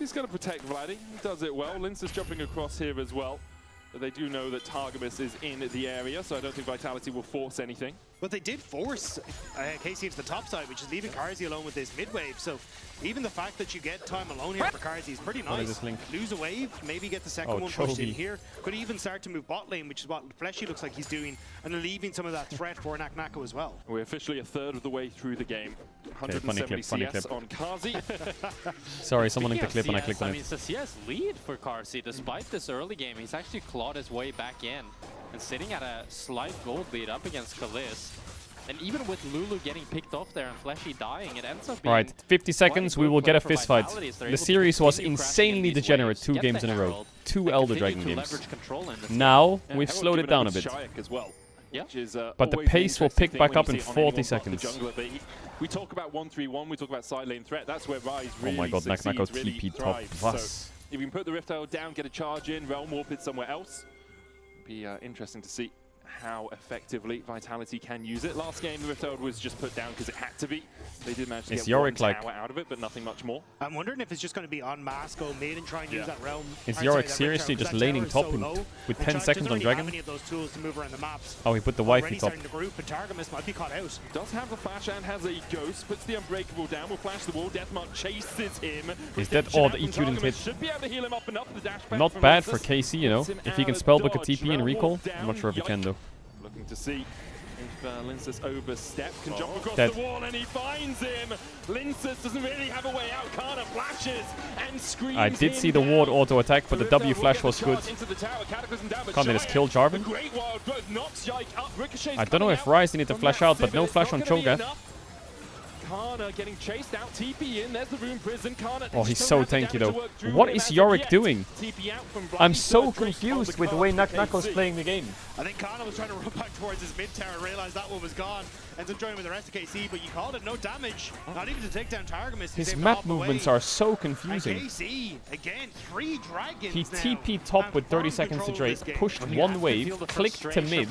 He's going to protect Vladdy. He does it well. Lince is jumping across here as well. But they do know that Targamas is in the area, so I don't think Vitality will force anything. But they did force KC into the top side, which is leaving Carzzy alone with this mid-wave. So even the fact that you get time alone here for Carzzy is pretty nice. Lose a wave, maybe get the second one pushed in here. Could even start to move bot lane, which is what Fleshy looks like he's doing, and leaving some of that threat for Nako as well. We're officially a third of the way through the game. 170 CS on Carzzy. Sorry, someone linked the clip and I clicked on it. I mean, it's a CS lead for Carzzy. Despite this early game, he's actually clawed his way back in and sitting at a slight gold lead up against Kalis. And even with Lulu getting picked off there and Fleshy dying, it ends up being... Alright, 50 seconds, we will get a fist fight. The series was insanely degenerate 2 games in a row. 2 Elder Dragon games. Now, we've slowed it down a bit. Yeah. But the pace will pick back up in 40 seconds. We talk about 1-3-1, we talk about side lane threat. That's where Rise really oh my god, Nako really TP top. So if you can put the Rift Herald down, get a charge in, Realm Warp it somewhere else, it'd be interesting to see how effectively Vitality can use it. Last game, the Rift Herald was just put down because it had to be. They did manage to get one tower out of it, but nothing much more. I'm wondering if it's just going to be on mass, go mid and try and use that realm. Is Yorick seriously just laning top with 10 seconds on Dragon? Any of those tools to move around the maps. Oh, he put the wifey top. The group, and Targamas might be caught out. Does have the flash and has a ghost, puts the Unbreakable down, will flash the wall, Deathmark chases him. Is that all the EQ didn't hit? Should be able to heal him up enough. The dash back not bad for KC, you know. If he can spellbook a TP and recall, I'm not sure if he can though. Looking to see if Linces overstepped, can jump across the wall and he finds him. Linces doesn't really have a way out. Kana flashes and screams. I did see the ward auto attack, but the W flash was good. Can't they just kill Jarvan? I don't know if Rise needed to flash out, but no flash on Cho'Gath. Kana getting chased out, TP in, there's the Rune Prison. Kana, oh, he's so tanky though. What is Yorick doing? I'm so confused with the way Nako's playing the game. I think Kana was trying to run back towards his mid tower, realized that one was gone, ends up joining with the rest of KC, but you called it no damage. Not even to take down Targamas. His map movements are so confusing. And KC, again, 3 dragons he TP top with 30 seconds to Drake, pushed one wave, clicked to mid,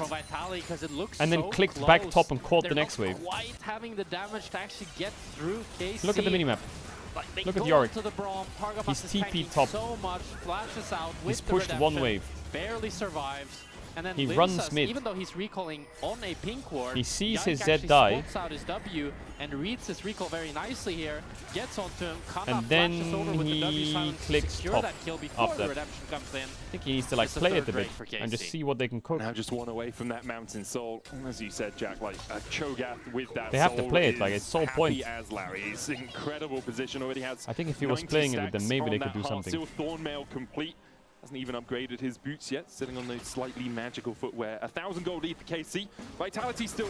and then clicked back top and caught the next wave. Quite having the damage to actually get through KC. Look at the minimap. Look at Yorick. He's TP top. So much, flashes out with he's pushed one wave. Barely survives. And then he Linces, runs mid. Even though he's recalling on a pink ward, he sees his Z die. Out his W and reads his recall very nicely here. Gets onto him. And then he clicks top up that. Redemption comes in. I think he needs to like play it a bit and just see what they can cook. Now just one away from that Mountain Soul. As you said, Jack, like a Cho'Gath with that. They have to play it like it's Soul point. As Larry, he's incredible position already has. I think if he was playing it, then maybe they could do something. Still Thornmail complete. Hasn't even upgraded his boots yet, sitting on those slightly magical footwear. 1,000 gold lead for KC. Vitality still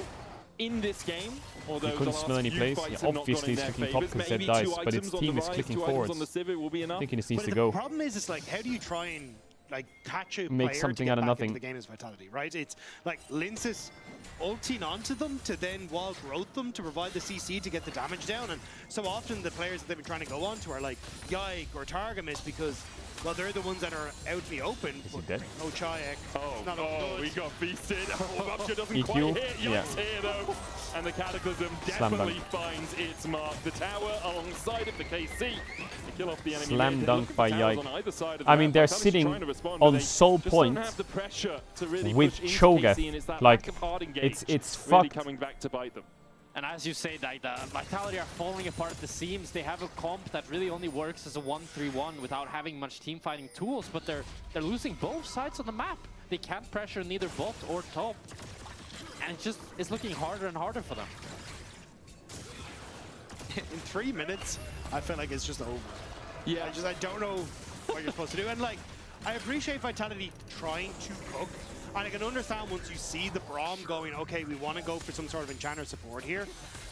in this game, although he couldn't smell any plays. Yeah, obviously he's clicking top because Zed dies, but his team is clicking forwards. I think he just needs to go. The problem is, it's like, how do you try and like catch a make player something to get out of back nothing? Into the game is Vitality, right? It's like Linces ulting onto them to then wall growth them to provide the CC to get the damage down, and so often the players that they've been trying to go on to are like Yike or Targamas because, well, they're the ones that are out in the open. Is he dead? Oh, Chayek. Oh, he got feasted. Rupture doesn't EQ? quite hit. Yoke's here, though. And the Cataclysm definitely finds its mark. The tower alongside of the KC. To kill off the enemy. Slam dunk by Yike. I mean, they're sitting on Soul Point with Cho'Gath. Like, it's fucked. Coming back to bite them. And as you say, the Vitality are falling apart at the seams. They have a comp that really only works as a 1-3-1 without having much team fighting tools, but they're losing both sides of the map. They can't pressure neither bot or top. And it's looking harder and harder for them. In 3 minutes, I feel like it's just over. Yeah. I don't know what you're supposed to do. And like, I appreciate Vitality trying to cook. And I can understand once you see the Braum going, okay, we want to go for some sort of enchanter support here.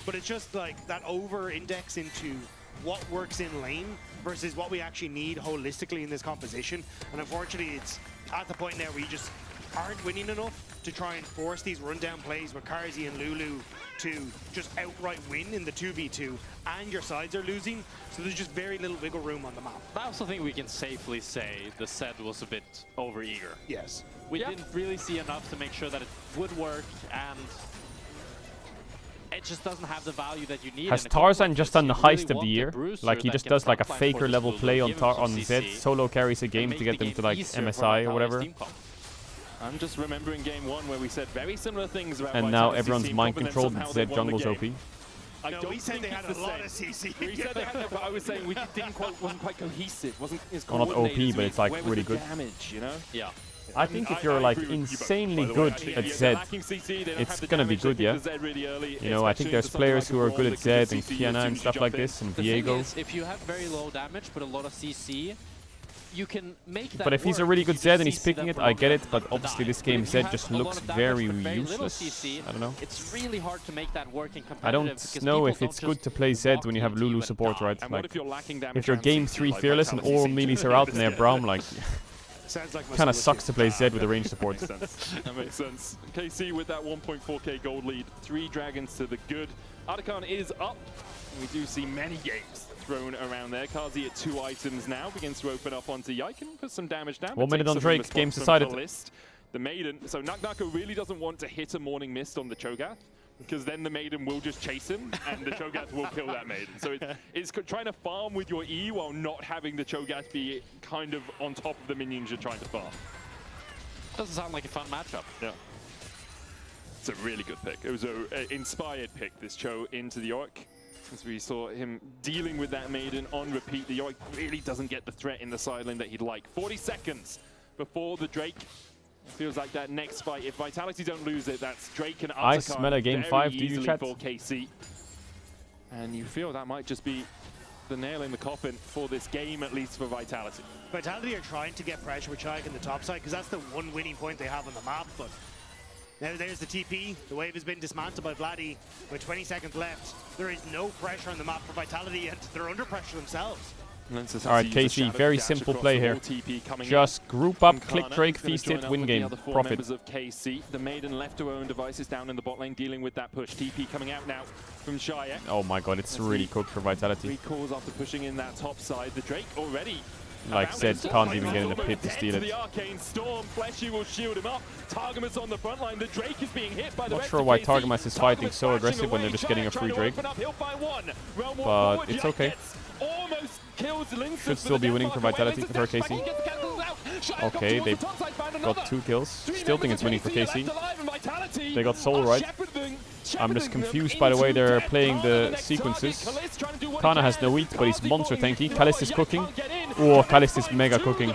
But it's just like that over-index into what works in lane versus what we actually need holistically in this composition. And unfortunately, it's at the point now where you just aren't winning enough to try and force these rundown plays with Carzzy and Lulu to just outright win in the 2v2, and your sides are losing, so there's just very little wiggle room on the map. I also think we can safely say the set was a bit over-eager. Yes. We didn't really see enough to make sure that it would work, and it just doesn't have the value that you need. Has in a comp Tarzan like just this. done the You really heist of the want year? bruiser Like he that just can does like a frontline faker for level this play on give him some Zed, CC, solo carries a game make to the get them game to like easier for MSI or Vitality's whatever. team comp. I'm just remembering game 1 where we said very similar things about And now Vitality's everyone's team mind comp, and then controlled somehow and they Zed won the jungle's game. OP. I No, don't we said think they had it's a the lot same. of CC. We said they had, but I was saying we wasn't quite cohesive, wasn't as Well, not OP, coordinated as but we- it's like where was really the good. damage, you know? Yeah. I think if you're like agree with you both, insanely by the way. good I think at if they're Zed, lacking CC, they don't it's have the gonna be damage, they good, pick yeah. the Zed really early, you know, I think especially there's into something players like who a are Brawl good that at can Zed do and CC as Kiana soon and as stuff you like jump in. this and The thing Viego. is, if you have very low damage but a lot of CC, you can make that But if he's a work really if good you Zed just and he's CC picking them it, for I long get it. enough But to obviously die. this But game if you Zed have just a lot looks of damage very but very little useless. CC, I don't know. it's really hard to make that work in competitive. I don't because know people if don't it's good just to play Zed when you have walk into Lulu and support, die. right? And what Like, if you're lacking damage if you're and game CC, 3 like fearless and Vitality all seem to melees be are out the and they're standard? Braum, like, Sounds like my kind of solution. sucks to play Zed with a range support. Makes sense. That makes sense. KC with that 1.4k gold lead, 3 dragons to the good. Artican is up. We do see many games thrown around there. Kazi at 2 items now begins to open up onto Yike, put some damage down. 1 minute on takes some Drake, response game's from decided. Kalist. The Maiden, so Naknako really doesn't want to hit a Morning Mist on the Cho'Gath, because then the Maiden will just chase him, and the Cho'Gath will kill that Maiden. So it's trying to farm with your E while not having the Cho'Gath be kind of on top of the minions you're trying to farm. Doesn't sound like a fun matchup. Yeah. It's a really good pick. It was an inspired pick, this Cho into the Yorick. As we saw him dealing with that Maiden on repeat, the Yorick really doesn't get the threat in the side lane that he'd like. 40 seconds before the Drake. Feels like that next fight, if Vitality don't lose it, that's Drake and Ice Artican Meta game very 5, do you easily chat? for KC. And you feel that might just be the nail in the coffin for this game, at least for Vitality. Vitality are trying to get pressure with Chayek in the top side because that's the one winning point they have on the map. But now there's the TP. The wave has been dismantled by Vladdy with 20 seconds left. There is no pressure on the map for Vitality, and they're under pressure themselves. Alright, KC, very simple play here. Just group up, click Drake, feast it, win game, profit. Of KC. The Maiden left her own devices down in the bot lane, dealing with that push. TP coming out now from Shayek. Oh my god, it's really cooked for Vitality. 3 calls after pushing in that top side. The Drake already. Like Zed can't even get in the pit to steal it. The Arcane Storm. Fleshy will shield him up. Targamas on the front line. The Drake is being hit by the Not rest sure of why KC. Targamas is fighting so Targamas aggressive when they're just getting a free Drake. But it's okay. Should still be winning for Vitality, for KC. Okay, they got 2 kills. Still think it's winning for KC. They got Soul right. I'm just confused by the way they're playing the sequences. Kana has no ult, but he's monster tanky. Kalist is cooking. Oh, Kalist is mega cooking.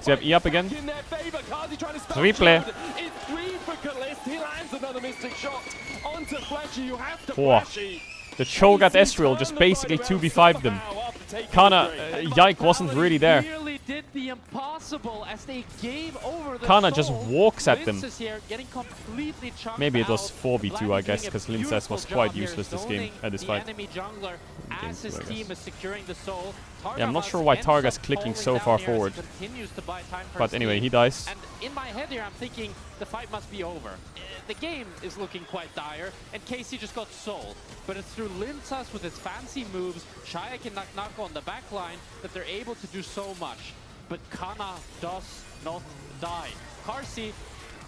They have E up again. Replay. Oh. The Cho'Gath Ezreal just basically 2v5'd them. Kana, Yike wasn't really there. Did the impossible as they gave over the Kana just walks at them. here, getting completely Maybe it was out. 4v2, I guess, Vladdy because doing a Lincest was beautiful quite job here, useless this game, zoning this the fight. enemy jungler as his two, I team guess. is securing the soul. Yeah, I'm not Targamas sure why ends Targa's up clicking falling so down far here as he forward. continues to buy time for But his anyway, team. he dies. And in my head here, I'm thinking the fight must be over. The game is looking quite dire, and KC just got sold. But it's through Lincest with his fancy moves, Shayek and Naknako on the back line, that they're able to do so much. But Kana does not die. Karsi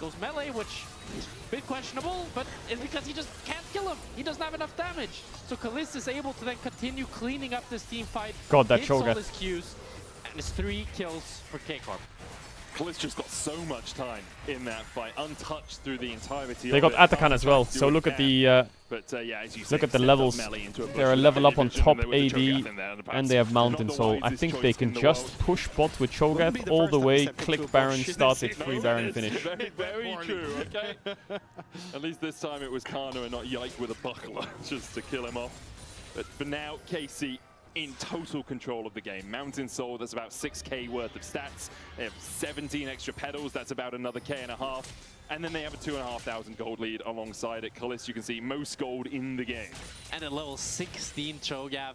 goes melee, which is a bit questionable, but it's because he just can't kill him. He doesn't have enough damage. So Kalist is able to then continue cleaning up this team fight. God, that hits all Cho'Gath. his Qs, and it's 3 kills for K-Corp. Kalist just got so much time in that fight, untouched through the entirety They of got it. Atakan as well, so look at the But yeah, as you look say, at the stepped up levels. melee into a push They're a with level that up on vision, top and there was the AD, Cho'Gath in there, and they have perhaps Mountain not the Soul. I wisest think choice they can in the just world. push bot with Wouldn't be Cho'Gath the all first the time way, I stepped click into a Baron, bush. start it, No, free Baron, it's finish. Very, very true, okay? At least this time it was Kana and not Yike with a buckler just to kill him off. But for now, KC in total control of the game. Mountain Soul, that's about 6k worth of stats. They have 17 extra pedals, that's about another K.5. And then they have a 2,500 gold lead alongside it. Kalist, you can see most gold in the game. And a level 16 Cho'Gath,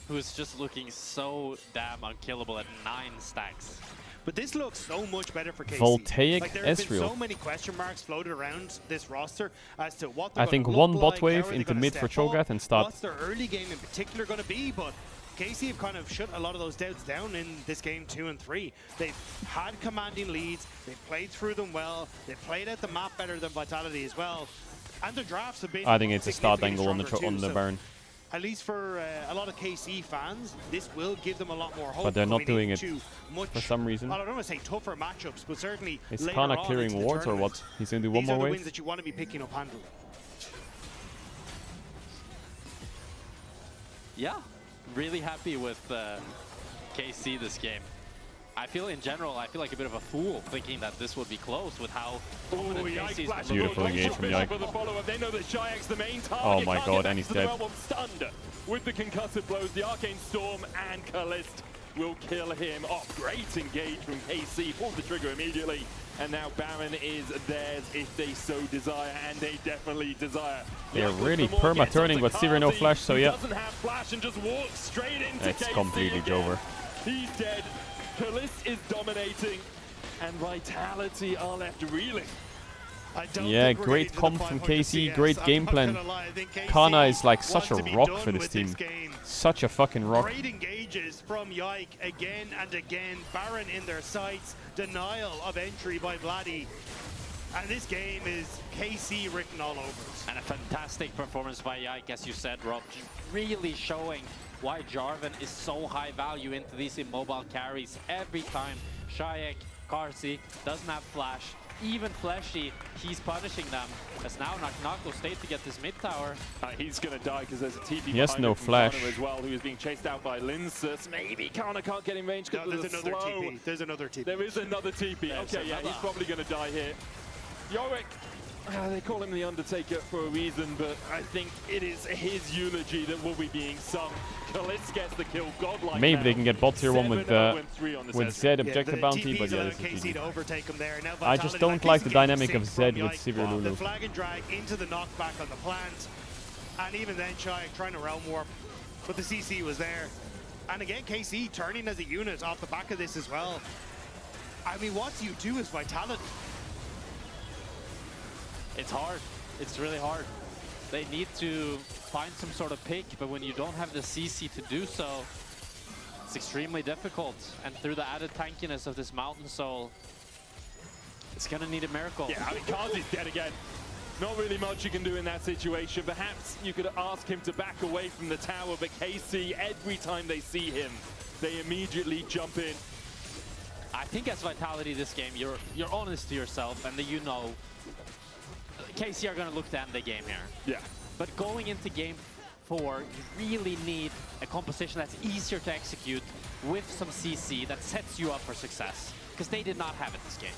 who's just looking so damn unkillable at 9 stacks. But this looks so much better for KC. Voltaic like, there have been Ezreal. so many question marks floated around this roster as to what I they're think gonna one look bot like, wave how are they into gonna mid for step up, Cho'Gath and start. What's their early game in particular going to be? But KC have kind of shut a lot of those doubts down in this game 2 and 3. They've had commanding leads, they've played through them well, they've played out the map better than Vitality as well, and their drafts have been. I think it's a start angle on the Baron. At least for a lot of KC fans, this will give them a lot more hope. But they're not doing it for some reason. I don't want to say tougher matchups, but certainly Is Kana clearing wards or what? He's going to do one more wave? These are the wins that you want to be picking up handily. Yeah, really happy with KC this game. I feel in general, I feel like a bit of a fool thinking that this would be close with how KC's beautiful engage from Yike. They know that Shayek's the main target. Oh my god, and he's dead. Stunned with the concussive blows, the Arcane Storm and Kalist will kill him off. Great engage from KC, pulls the trigger immediately, and now Baron is theirs if they so desire, and they definitely desire. They're really perma-turning, but Sivir no flash, so yeah. Doesn't have flash and just walks straight into It's KC completely again. over. He's dead. Kalist is dominating, and Vitality are left reeling. Yeah, great comp from KC, great game plan. Kana is like such a rock for this team. Such a fucking rock. Great engages from Yike again and again. Baron in their sights. Denial of entry by Vladdy. And this game is KC written all over it. And a fantastic performance by Yike, as you said, Rob. Really showing why Jarvan is so high value into these immobile carries. Every time Shayek, Karsi doesn't have flash, even Fleshy, he's punishing them. As now Knock will stay to get this mid tower. He's gonna die because there's a TP He has no flash as well, who is being chased out by Linsus. Maybe Kana can't get in range because there's another TP. There's another TP. There is another TP. Okay, yeah, he's probably gonna die here. Yorick, they call him the Undertaker for a reason, but I think it is his eulogy that will be being sung. Kalist gets the kill, godlike. Maybe they can get bot tier 1 with Zed objective bounty, but yeah, this is to overtake him there. Now I just don't like the dynamic of Zed with Sivir Lulu. The flag and drag into the knockback on the plant, and even then Shayek trying to realm warp, but the CC was there. And again, KC turning as a unit off the back of this as well. I mean, what do you do as Vitality? It's hard. It's really hard. They need to find some sort of pick, but when you don't have the CC to do so, it's extremely difficult. And through the added tankiness of this Mountain Soul, it's gonna need a miracle. Yeah, I mean, Kazi's dead again. Not really much you can do in that situation. Perhaps you could ask him to back away from the tower, but KC, every time they see him, they immediately jump in. I think as Vitality this game, you're honest to yourself, and that you know KC are going to look to end the game here. Yeah. But going into game 4, you really need a composition that's easier to execute with some CC that sets you up for success. Because they did not have it this game.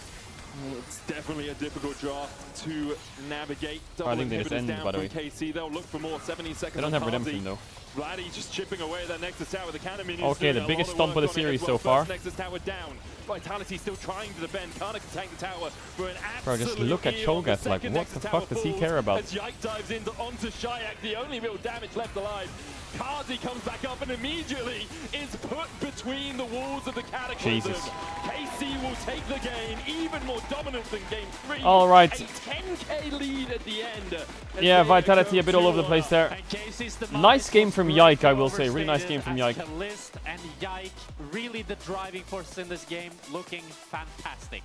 Well, it's definitely a difficult draft to navigate. I think they just ended, by the way. KC. They'll look for more. 70 seconds. They don't have redemption though. Vladdy just chipping away at that Nexus tower. The cannon minions. Okay, the biggest stomp of the series so far. Nexus tower down. Vitality still trying to defend. Kana can tank the tower for an Bro, just look at Cho'Gath, like, what the fuck does he care about? As Yike dives onto Shayek, the only real damage left alive. Kazi comes back up and immediately is put between the walls of the Cataclysm. Jesus. KC will take the game, even more dominant than game 3. All right. A 10k lead at the end. Yeah, Vitality a bit all over the place there. Nice game from Yike, I will say. Really nice game from Yike. Kalist and Yike, really the driving force in this game, looking fantastic.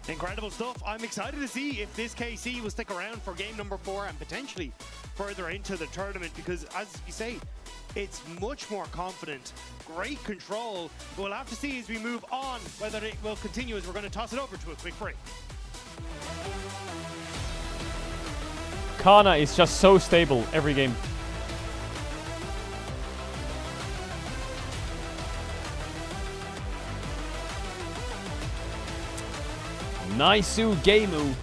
Incredible stuff. I'm excited to see if this KC will stick around for game number 4 and potentially further into the tournament, because as you say, it's much more confident, great control. But we'll have to see as we move on whether it will continue, as we're going to toss it over to a quick break. Kana is just so stable every game. Nice-oo gameu.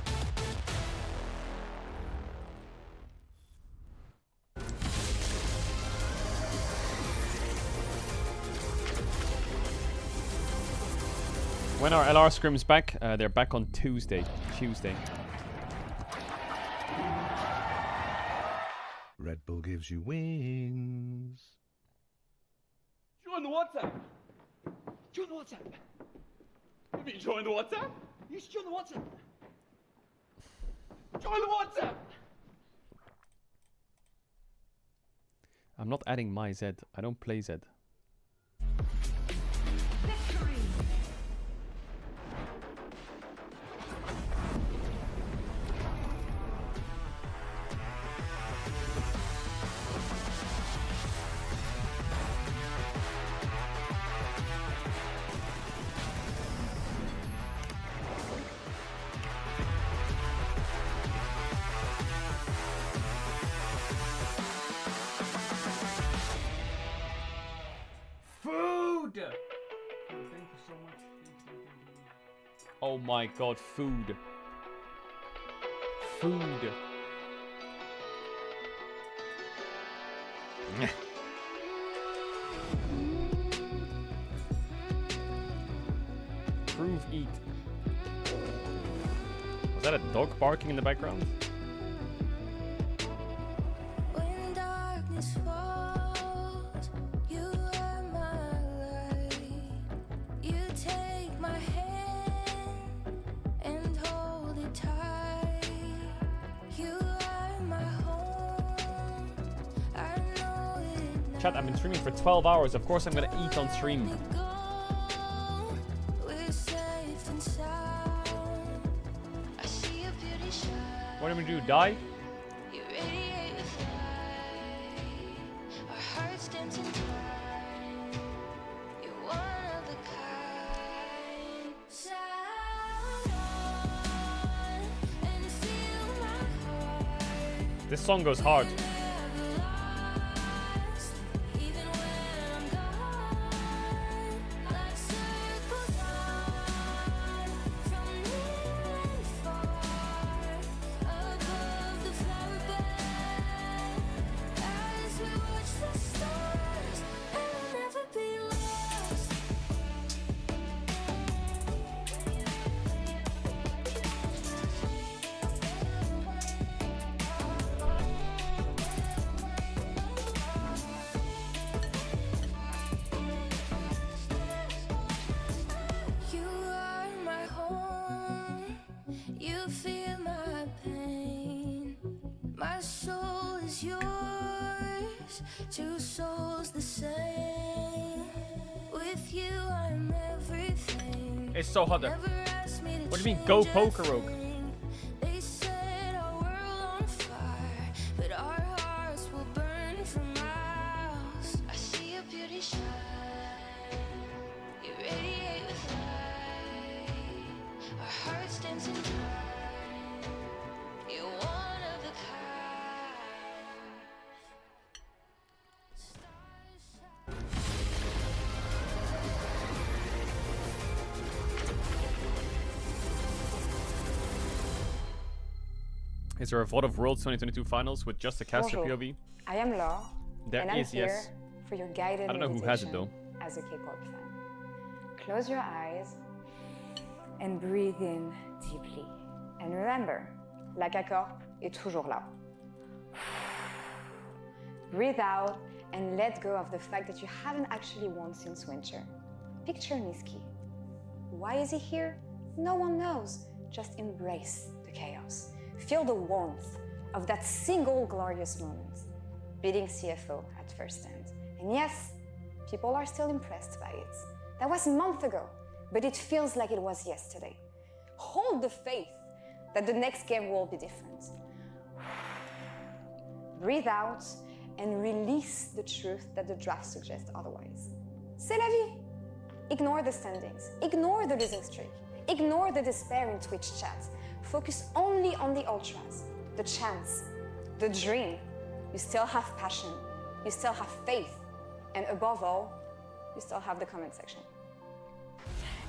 When are LR scrims back? They're back on Tuesday. Red Bull gives you wings. Join the WhatsApp. Join the WhatsApp. Have you joined the WhatsApp? You should join the WhatsApp. Join the WhatsApp. I'm not adding my Z. I don't play Z. Food! Oh, thank you so much. Oh my god, food. Food. Prove eat. Was that a dog barking in the background? When darkness falls, you are my light. You take my hand and hold it tight. You are my home. I know it. Chat, I've been streaming for 12 hours. Of course I'm gonna eat on stream. We're safe and sound. I see a beauty shine. What am I gonna do? Die? You radiate with light. Our hearts dancing time. You're one of a kind. Sound on and feel my heart. This song goes hard. Never lost, even when I'm gone. Like circles on from near and far. Above the flower bed, as we watch the stars, and we'll never be lost. You are my home. You feel my pain. My soul is yours. Two souls the same. With you, I'm everything. It's so hot there. Never asked me to What do you mean, go change a poker, Rogue? thing. They set our world on fire, but our hearts will burn for miles. I see your beauty shine. You radiate with light. Our hearts dancing time. You're one of a kind. Stars shine. Is there a VOD of Worlds 2022 finals with just a caster Bonjour. POV? I am Laure, There and I'm is, here yes. for your guided I don't know who has it, meditation as a K-pop fan. Close your eyes and breathe in deeply. And remember, l'accord est toujours là. Breathe out and let go of the fact that you haven't actually won since winter. Picture Niski. Why is he here? No one knows. Just embrace the chaos. Feel the warmth of that single glorious moment. Beating CFO at first stand. And yes, people are still impressed by it. That was a month ago, but it feels like it was yesterday. Hold the faith that the next game will be different. Breathe out and release the truth that the draft suggests otherwise. C'est la vie. Ignore the standings. Ignore the losing streak. Ignore the despair in Twitch chat. Focus only on the ultras, the chance, the dream. You still have passion. You still have faith. And above all, you still have the comment section.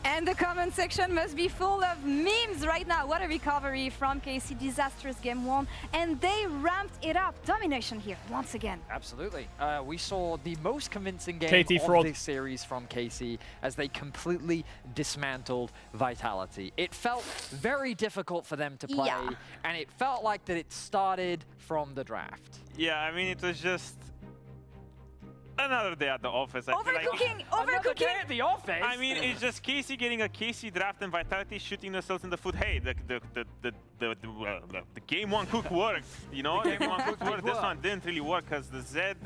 And the comment section must be full of memes right now. What a recovery from KC. Disastrous game one. And they ramped it up. Domination here once again. Absolutely. We saw the most convincing game KT of fraud. this series from KC as they completely dismantled Vitality. It felt very difficult for them to play, Yeah. and it felt like that it started from the draft. Yeah, I mean, it was just another day at the office. I feel like Overcooking! Overcooking! at the office. I mean, it's just KC getting a KC draft and Vitality shooting themselves in the foot. Hey, the the game one cook worked, you know? Game one cook worked. This one didn't really work because the Zed,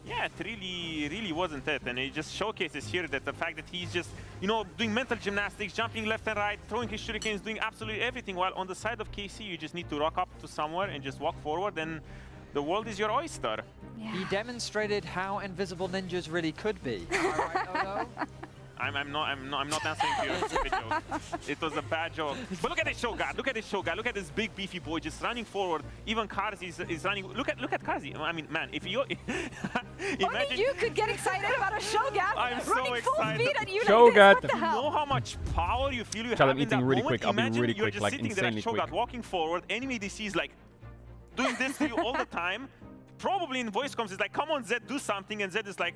yeah, it really wasn't it. And it just showcases here that the fact that he's just, you know, doing mental gymnastics, jumping left and right, throwing his shurikens, doing absolutely everything, while on the side of KC, you just need to rock up to somewhere and just walk forward, and the world is your oyster. Yeah. He demonstrated how invisible ninjas really could be. Am I right, Odo? I'm not answering to your stupid joke. It was a bad joke. But look at this Shogun. Look at this Shogun. Look at this big beefy boy just running forward. Even Karzi is running. Look at Karzi. I mean, man, if you Only you could get excited about a Shogun running full speed at you Shogun. like this. What the you hell? know how much power you feel you Tell have him in that eating really moment? quick. I'll be Imagine really you're quick, just like sitting there at insanely Shogun, quick. walking forward. Enemy DC is like doing this to you all the time. Probably in voice comms, it's like, come on, Zed, do something. And Zed is like,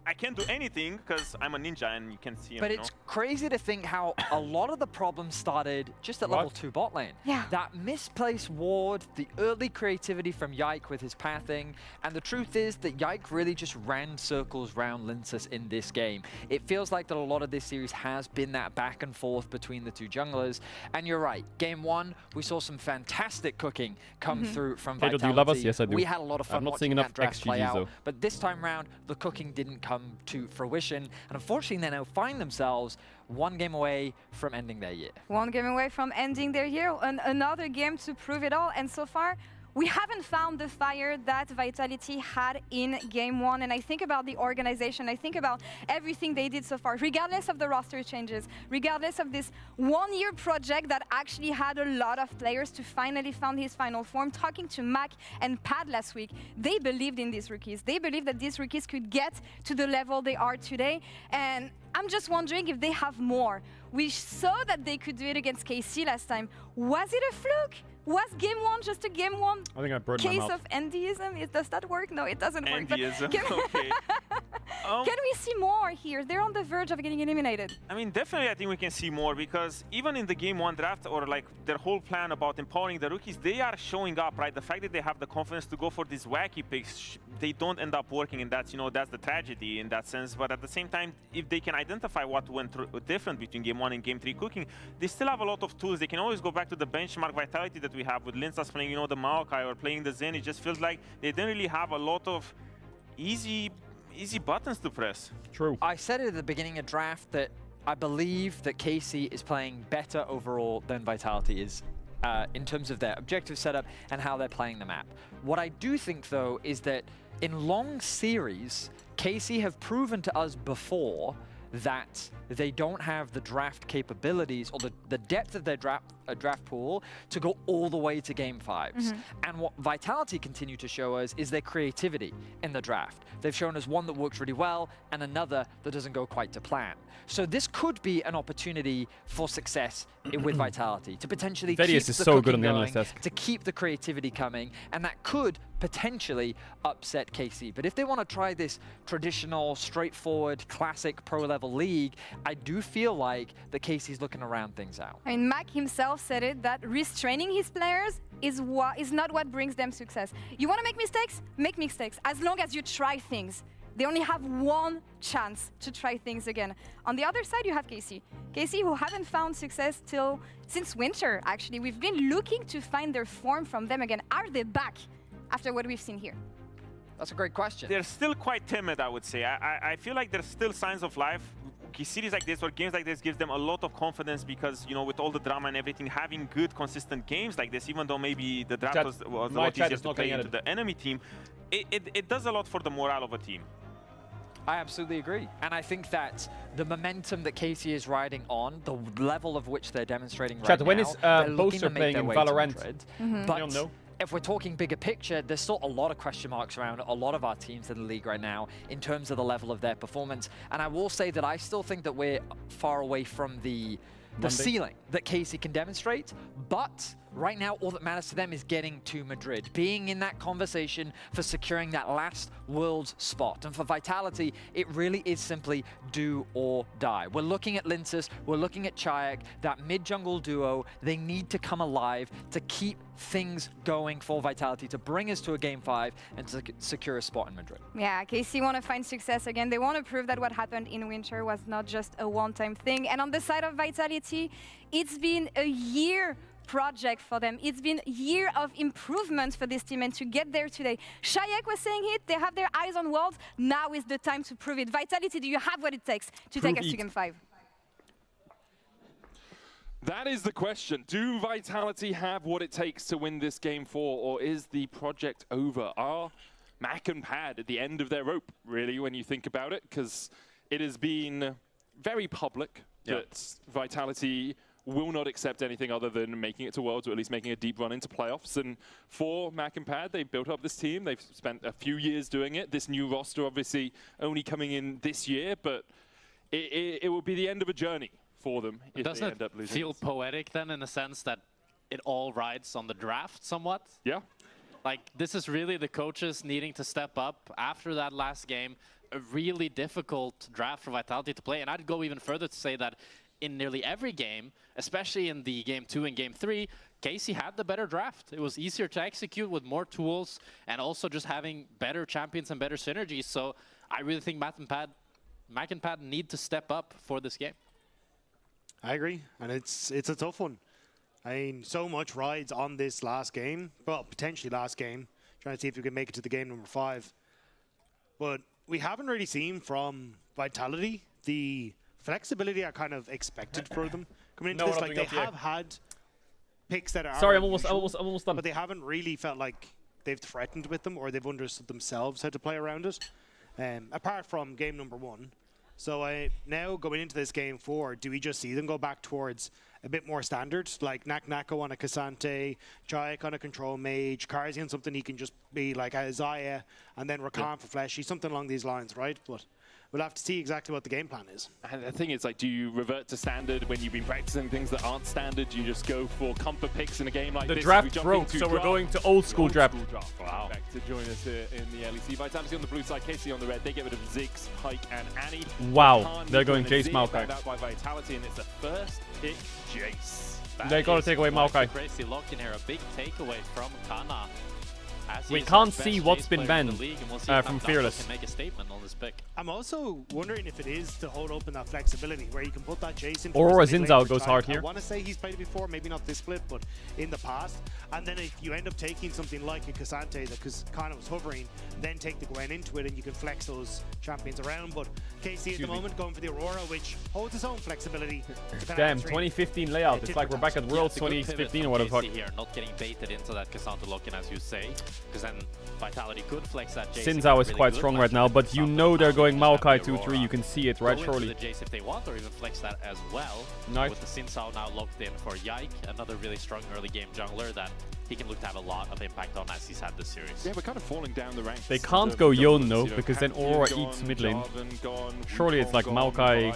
I can't do anything because I'm a ninja and you can see him. But it's crazy to think how a lot of the problems started just at level 2 bot lane. Yeah. That misplaced ward, the early creativity from Yike with his pathing, and the truth is that Yike really just ran circles round Linsus in this game. It feels like that a lot of this series has been that back and forth between the two junglers. And you're right, game 1, we saw some fantastic cooking come through from Caedrel, Vitality. do you love us? Yes, I do. We had a lot of fun I'm not watching seeing enough that draft play XGGs out. though. But this time round, the cooking didn't come to fruition, and unfortunately they now find themselves one game away from ending their year. One game away from ending their year, another game to prove it all, and so far we haven't found the fire that Vitality had in game 1, and I think about the organization, I think about everything they did so far, regardless of the roster changes, regardless of this one-year project that actually had a lot of players to finally find his final form. Talking to Mac and Pad last week, they believed in these rookies. They believed that these rookies could get to the level they are today, and I'm just wondering if they have more. We saw that they could do it against KC last time. Was it a fluke? Was game 1 just a game 1 I think I burned my case mouth. of NDism? Does that work? No, it doesn't work. but NDism, Can, okay. can we see more here? They're on the verge of getting eliminated. I mean, definitely I think we can see more, because even in the game 1 draft, or like their whole plan about empowering the rookies, they are showing up, right? The fact that they have the confidence to go for these wacky picks, they don't end up working, and that's, you know, that's the tragedy in that sense. But at the same time, if they can identify what went different between game 1 and game 3 cooking, they still have a lot of tools. They can always go back to the benchmark Vitality that we have with Linsas playing, you know, the Maokai or playing the Zen. It just feels like they didn't really have a lot of easy buttons to press. True. I said it at the beginning of draft that I believe that KC is playing better overall than Vitality is in terms of their objective setup and how they're playing the map. What I do think, though, is that in long series, KC have proven to us before that they don't have the draft capabilities or the depth of their draft pool to go all the way to game 5s. And what Vitality continue to show us is their creativity in the draft. They've shown us one that works really well and another that doesn't go quite to plan. So this could be an opportunity for success with Vitality, to potentially keep Vedius the is so good cooking on the going, analyst desk. to keep the creativity coming, and that could potentially upset KC. But if they want to try this traditional, straightforward, classic pro-level league, I do feel like the KC's looking around things out. I mean, Mac himself said it, that restraining his players is not what brings them success. You want to make mistakes? Make mistakes, as long as you try things. They only have one chance to try things again. On the other side, you have KC. KC, who haven't found success since winter, actually. We've been looking to find their form from them again. Are they back after what we've seen here? That's a great question. They're still quite timid, I would say. I feel like there's still signs of life. Series like this or games like this gives them a lot of confidence, because, you know, with all the drama and everything, having good, consistent games like this, even though maybe the draft was a lot easier to play into the enemy team, it does a lot for the morale of a team. I absolutely agree. And I think that the momentum that KC is riding on, the level of which they're demonstrating right now, when is they're looking Boaster to make playing their in way to Valorant? Madrid. I don't know. If we're talking bigger picture, there's still a lot of question marks around a lot of our teams in the league right now in terms of the level of their performance. And I will say that I still think that we're far away from the ceiling that KC can demonstrate, but right now all that matters to them is getting to Madrid, being in that conversation for securing that last Worlds spot. And for Vitality, it really is simply do or die. We're looking at Linsus, we're looking at Chayak, that mid-jungle duo. They need to come alive to keep things going for Vitality, to bring us to a game 5 and to secure a spot in Madrid. Yeah, KC want to find success again. They want to prove that what happened in winter was not just a one-time thing. And on the side of Vitality, it's been a year project for them. It's been a year of improvement for this team, and to get there today. Shayak was saying it, they have their eyes on Worlds. Now is the time to prove it. Vitality, do you have what it takes to take us to Game 5? That is the question. Do Vitality have what it takes to win this Game 4, or is the project over? Are Mac and Pad at the end of their rope, really, when you think about it? Because it has been very public that Vitality will not accept anything other than making it to Worlds, or at least making a deep run into playoffs. And for Mac and Pad, they built up this team. They've spent a few years doing it. This new roster, obviously, only coming in this year, but it will be the end of a journey for them if they end up losing. Doesn't it feel poetic then, in the sense that it all rides on the draft somewhat? Yeah. Like, this is really the coaches needing to step up after that last game. A really difficult draft for Vitality to play. And I'd go even further to say that in nearly every game, especially in the Game 2 and Game 3, KC had the better draft. It was easier to execute with more tools and also just having better champions and better synergies. So I really think Mac and Pad need to step up for this game. I agree, and it's a tough one. I mean, so much rides on this last game. Well, potentially last game. Trying to see if we can make it to the game number 5. But we haven't really seen from Vitality the flexibility I kind of expected for them coming into this. Like, they have had picks that are sorry, I'm almost done. But they haven't really felt like they've threatened with them, or they've understood themselves how to play around it. Apart from game number 1. So now going into this game 4, do we just see them go back towards a bit more standard, like Nako on a Cassante, Jayak on a control mage, Karzi on something he can just be like Isaiah, and then Rakan for Fleshy, something along these lines, right? But we'll have to see exactly what the game plan is. And the thing is, like, do you revert to standard when you've been practicing things that aren't standard? Do you just go for comfort picks in a game like this? The draft broke, so we're going to old school draft. Wow. Back to join us here in the LEC. Vitality on the blue side, Casey on the red. They get rid of Ziggs, Pike, and Annie. Wow, they're going Jace Maokai. Out by Vitality, and it's the first pick, Jace. They got to take away Maokai. Crazy lock in here, a big takeaway from Kana. We can't see what's been banned from Fearless. Can make a statement on this pick. I'm also wondering if it is to hold open that flexibility where you can put that Jason. Aurora Zinzao goes hard here. I want to say he's played it before, maybe not this split, but in the past. And then if you end up taking something like a Cassante that Kana was hovering, then take the Gwen into it and you can flex those champions around. But KC at the moment going for the Aurora, which holds its own flexibility. Damn, 2015 layout. It's like we're back at Worlds 2015 or whatever. Here, not getting baited into that Cassante lock-in, as you say, because then Vitality could flex that Jace. Sinzao is quite strong right now, but you know they're going Maokai 2-3. You can see it, right? Surely. The Jace if they want, or even flex that as well. Nice. With the Sinzao now locked in for Yike, another really strong early game jungler that he can look to have a lot of impact on as he's had this series. Yeah, we're kind of falling down the ranks. They can't go Yone though, because then Aurora eats mid lane. Surely it's like Maokai.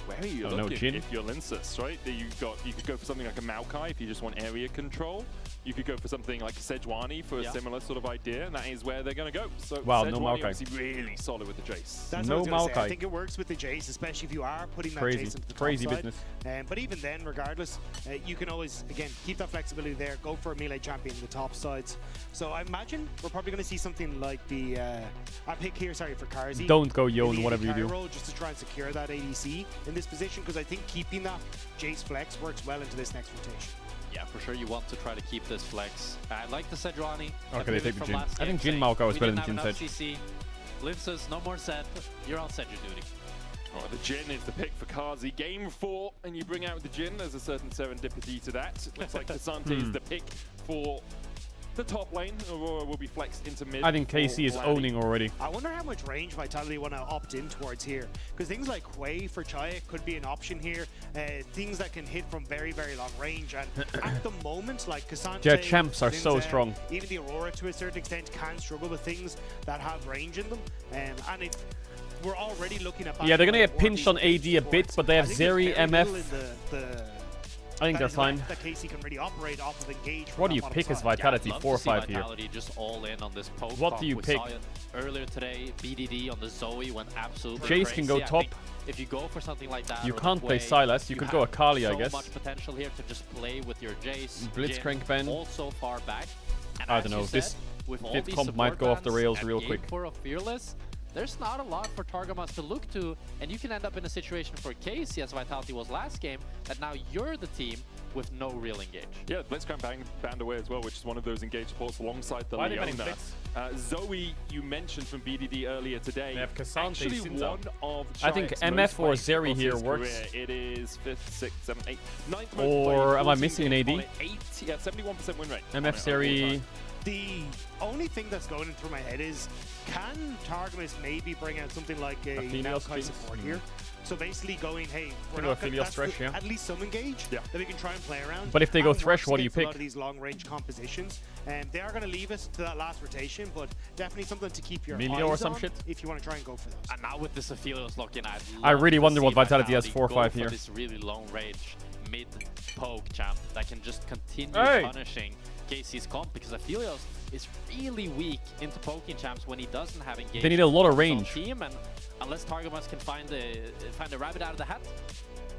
Where are you looking Jhin? if you're Linsus, right? You could go for something like a Maokai if you just want area control. You could go for something like Sejuani for a similar sort of idea, and that is where they're going to go. So wow, Sejuani no Maokai. obviously really solid with the Jace. That's no what I was Maokai. say. I think it works with the Jace, especially if you are putting that Jace into the top crazy side. business. But even then, regardless, you can always, again, keep that flexibility there. Go for a melee champion in the top sides. So I imagine we're probably going to see something like the I pick here, sorry, for Karzi. Don't go Yone, whatever you do. Just to try and secure that ADC in this position, because I think keeping that Jace flex works well into this next rotation. Yeah, for sure you want to try to keep this flex. I like the Sejuani. Okay, they take the Jhin. I think Jhin Maokai was better than Jhin Sedge. Linsus, no more Zed. You're on Sedge duty. Oh, the Jhin is the pick for Karzi. Game 4, and you bring out the Jhin. There's a certain serendipity to that. Looks like Cassante is the pick for the top lane. Aurora will be flexed into mid. I think KC is owning already. I wonder how much range Vitality want to opt in towards here. Because things like Hwei for Chayak could be an option here. Things that can hit from very, very long range. And at the moment, like Cassante, Their champs are so strong. Even the Aurora, to a certain extent, can struggle with things that have range in them. And we're already looking at... Yeah, they're going to get pinched on AD a bit, but they have Zeri, MF. I think they're fine. That KC can really operate off of engage. What do you pick as Vitality? 4-5 here. Vitality just all in on this poke. What do you pick? Earlier today, BDD on the Zoe went absolutely Jace crazy. can go top. If you go for something like that, you can't play Sylas. You could go Akali, I guess. So much potential here to just play with your Jace. Blitzcrank ban. Also far back. And I don't know. This comp might go off the rails real quick. For a Fearless, there's not a lot for Targamas to look to, and you can end up in a situation for Casey, as Vitality was last game, that now you're the team with no real engage. Yeah, Blitzcrank banned away as well, which is one of those engage supports alongside the Leona. Zoe, you mentioned from BDD earlier today. They have Cassante, actually one of I think MF or Zeri here works. Career. It is 5th, 6th, 7th, 8th, 9th. Or am I missing an AD? 71% win rate. MF Zeri. The only thing that's going through my head is, can Targamas maybe bring out something like a Maokai support here? So basically going, hey, we're not going to at least some engage that we can try and play around. But if they go Thresh, what do you pick? A lot of these long-range compositions, and they are going to leave us to that last rotation, but definitely something to keep your eyes or some on shit? if you want to try and go for those. And now with this Aphelios lock-in, I really wonder what Vitality has 4-5 here. This really long-range mid-poke champ that can just continue punishing Casey's comp, because Aphelios is really weak into poking champs when he doesn't have engagement. They need a lot of range. Team, and unless Targamas can find a rabbit out of the hat,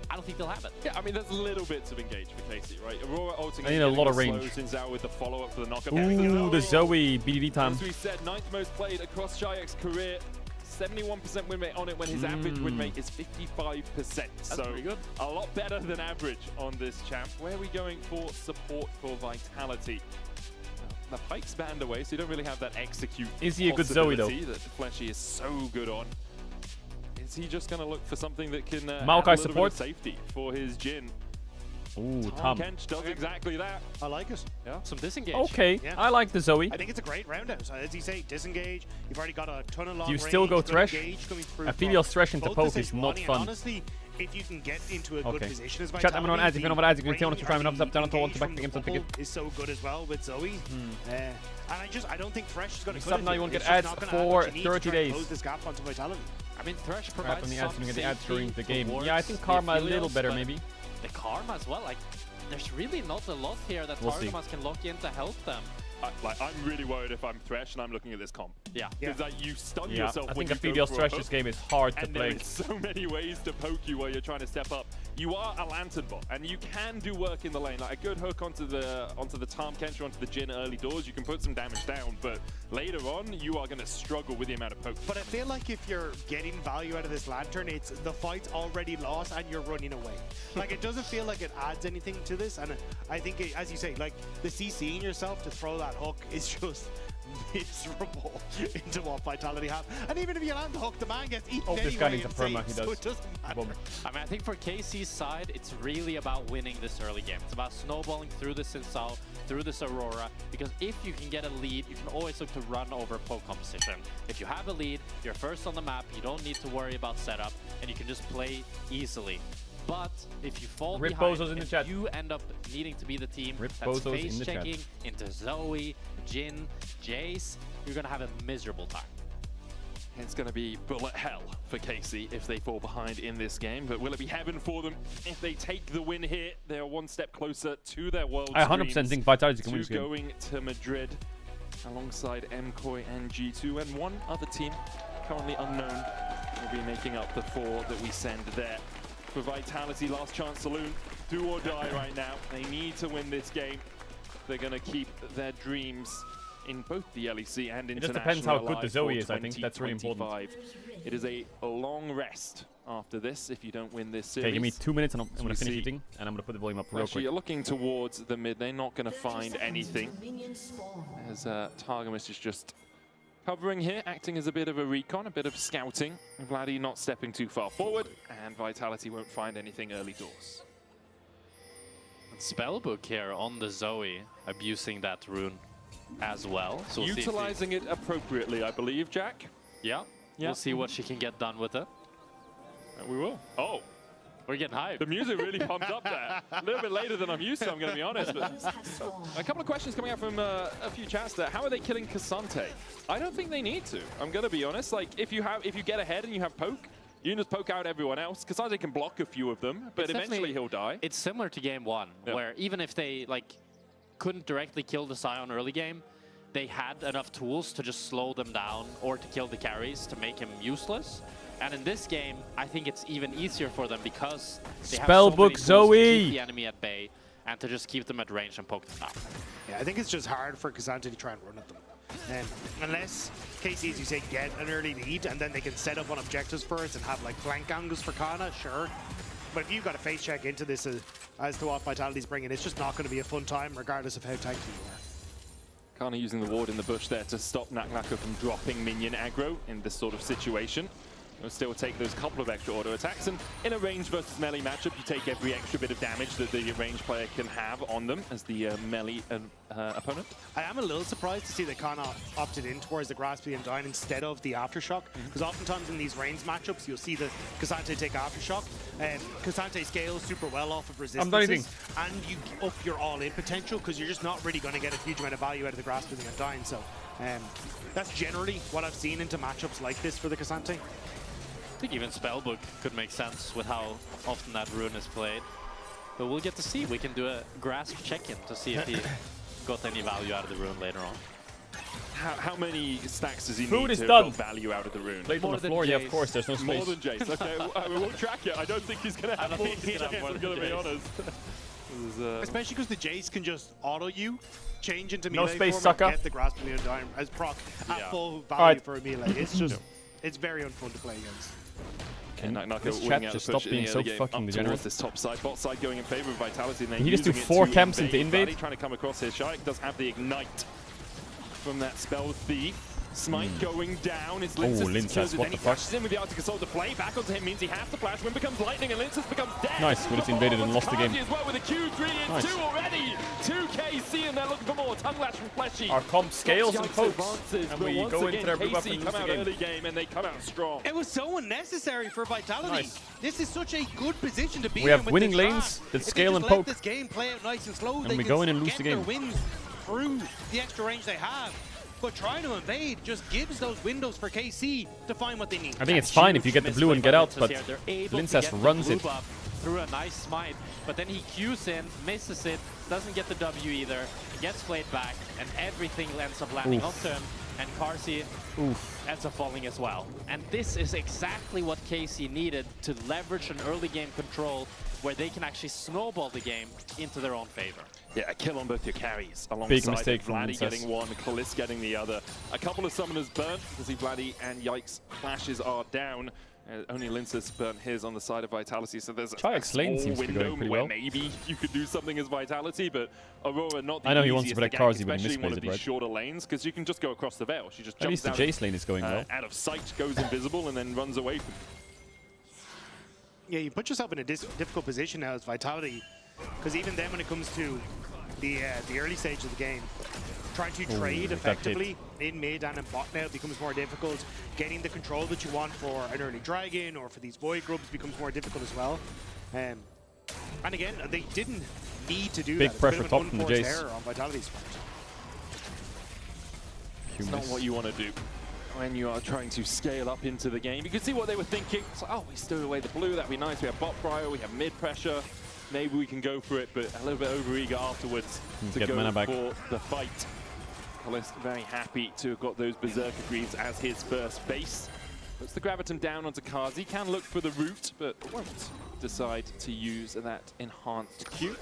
I don't think they'll have it. Yeah, I mean, there's little bits of engage for Casey, right? Aurora ulting. I need a lot of range. Out with the follow-up for the knockup. Ooh, the Zoe BDD time. As we said, 9th most played across Shayek's career. 71% win rate on it when his average win rate is 55%. That's pretty good. A lot better than average on this champ. Where are we going for support for Vitality? The Pike's banned away, so you don't really have that execute. Is he a good Zoe though? That Fleshy is so good on. Is he just going to look for something that can add Maokai a little bit of safety for his Jhin? Ooh, Tom Kench does exactly that. I like it. Yeah, some disengage. Okay, yeah. I like the Zoe. I think it's a great roundhouse. As you say, disengage. You've already got a ton of long range. Do you still go Thresh? Aphelios Thresh into poke is not fun. Honestly, if you can get into a good position as Chat, I'm on ads. If you know what ads, you can tell us to try and up, down, on to back the game, pick it. Is so good as well with Zoe. And I don't think Thresh is going to stop now. You won't get ads for 30 days. Close this gap onto Vitality. I mean, Thresh provides some get the ads during the game. towards Yeah, I think Karma a little better maybe. The Karma as well. Like, there's really not a lot here that Targamas can lock in to help them. I'm really worried if I'm Thresh and I'm looking at this comp. Yeah. Because you stun yourself I when think you Aphelios Thresh's game is hard to play. And there's so many ways to poke you while you're trying to step up. You are a Lantern bot, and you can do work in the lane. Like a good hook onto the Tahm Kench or onto the Jhin early doors, you can put some damage down, but later on, you are going to struggle with the amount of poke. But I feel like if you're getting value out of this Lantern, it's the fight's already lost and you're running away. Like, it doesn't feel like it adds anything to this, and I think, as you say, like, the CCing yourself to throw that hook is just miserable into what Vitality have. And even if you land the hook, the man gets eaten this guy needs a perma, he does. So it doesn't matter. I mean, I think for KC's side, it's really about winning this early game. It's about snowballing through this Sinsal, through this Aurora, because if you can get a lead, you can always look to run over poke composition. If you have a lead, you're first on the map, you don't need to worry about setup, and you can just play easily. But if you fall behind, if you end up needing to be the team that's face checking into Zoe, Jhin, Jace, you're going to have a miserable time. It's going to be bullet hell for KC if they fall behind in this game, but will it be heaven for them if they take the win here? They're one step closer to their world I 100% think Vitality can win this game. Going to Madrid alongside MKOI and G2, and one other team currently unknown will be making up the 4 that we send there. For Vitality, last chance saloon, do or die right now. They need to win this game. They're going to keep their dreams in both the LEC and international. It just depends how good the Zoe is, I think. That's really important. It is a long rest after this if you don't win this series. Okay, give me 2 minutes and I'm going to finish eating, and I'm going to put the volume up real quick. You're looking towards the mid. They're not going to find anything. As Targamas is just covering here, acting as a bit of a recon, a bit of scouting. Vladdy not stepping too far forward, and Vitality won't find anything early doors. And Spellbook here on the Zoe, abusing that rune as well. So we'll utilizing it appropriately, I believe, Jack. Yeah. We'll see what she can get done with it. And we will. Oh. We're getting hyped. The music really pumped up there. A little bit later than I'm used to, I'm going to be honest. But a couple of questions coming out from a few chats there. How are they killing Cassante? I don't think they need to. I'm going to be honest. Like, if you get ahead and you have poke, you can just poke out everyone else. Cassante can block a few of them, but eventually he'll die. It's similar to game 1, where even if they couldn't directly kill the Sion early game, they had enough tools to just slow them down or to kill the carries to make him useless. And in this game, I think it's even easier for them because they have so many tools to keep the enemy at bay and to just keep them at range and poke them down. Yeah, I think it's just hard for Cassante to try and run at them. Unless KC, as you say, get an early lead, and then they can set up on objectives first and have like flank angles for Kana, sure. But if you've got a face check into this as to what Vitality's bringing, it's just not going to be a fun time, regardless of how tanky you are. Kana using the ward in the bush there to stop Naklaka from dropping minion aggro in this sort of situation. He'll still take those couple of extra auto attacks, and in a range versus melee matchup, you take every extra bit of damage that the range player can have on them as the melee opponent. I am a little surprised to see that Kana opted in towards the Graspy and Dine instead of the Aftershock, because oftentimes in these range matchups, you'll see the K'Sante take Aftershock, and K'Sante scales super well off of resistances, and you up your all-in potential, because you're just not really going to get a huge amount of value out of the Graspy and Dine, so that's generally what I've seen into matchups like this for the K'Sante. I think even Spellbook could make sense with how often that rune is played. But we'll get to see. We can do a grasp check-in to see if he got any value out of the rune later on. How many stacks does he Food need is to done. get value out of the rune? Played on the floor, yeah, of course, there's no space. More than Jace. Okay, we won't track it. I don't think he's going to have more than Jace, I'm going to be honest. Especially because the Jace can just auto you, change into No melee space, form, sucker. and get the Grasp of the Undying as proc at full value for a melee. It's just, it's very unfun to play against. Can Naka this winning chat out just the stop push in being the so early game fucking up degenerate? towards this top side, bot side going in favor of Vitality. And then He just do using it 4 to camps into invade? Vladdy trying to come across here. Shaik does have the ignite from that spell thief. Smite going down. It's Lincest, what the fuck? Flashes in with the Arctic Assault to play. Back onto him means he has to flash. When becomes lightning and Lincest becomes dead. Nice, we just invaded and lost the game. As well with a Q3 and 2 already. 2KC and they're looking for more. Tongue lash from Fleshy. Our comp scales and pokes, advances, and but we once go again, into their buff KC and lose come the out game. early game and they come out strong. It was so unnecessary for Vitality. Nice. This is such a good position to be in. We have with winning this lanes draft. that If scale they and just poke. let this game play out nice and slow, And they we can go in and lose get the their game. wins through the extra range they have. But trying to invade just gives those windows for KC to find what they need. I think it's fine if you get the blue and get out, but Lincest runs it. Through a nice smite, but then he Qs in, misses it, doesn't get the W either, gets played back, and everything ends up landing onto him, and Carsey ends up falling as well. And this is exactly what KC needed to leverage an early game control where they can actually snowball the game into their own favor. Yeah, a kill on both your carries. Alongside Big mistake from Vladdy Lincest. getting one, Kalisk getting the other. A couple of summoners burnt. You see Vladdy and Yikes flashes are down. Only Lincest burnt his on the side of Vitality, so there's a Triax's lane small seems to be window going pretty where well. maybe you could do something as Vitality, but Aurora not the I know he easiest wants to protect gank, Carsey, but he especially in one misplays of it, these right? shorter lanes, because you can just go across the veil. She just At least jumps the down, Jace lane is going well. out of sight, goes invisible, and then runs away from Yeah, you put yourself in a difficult position now as Vitality, because even then when it comes to the early stage of the game, trying to trade effectively in mid and in bot now becomes more difficult. Getting the control that you want for an early dragon or for these void grubs becomes more difficult as well. And again, they didn't need to do Big that. It's a pressure bit of top an from the unforced Jace. error on Vitality's part. It's not what you want to do when you are trying to scale up into the game. You can see what they were thinking. It's like, oh, we stowed away the blue, that'd be nice. We have bot prio, we have mid pressure. Maybe we can go for it, but a little bit overeager afterwards to Get go mana back. for the fight. Kalisk very happy to have got those Berserker Greaves as his first base. Puts the Gravitum down onto Kazi. Can look for the root, but won't decide to use that enhanced Q.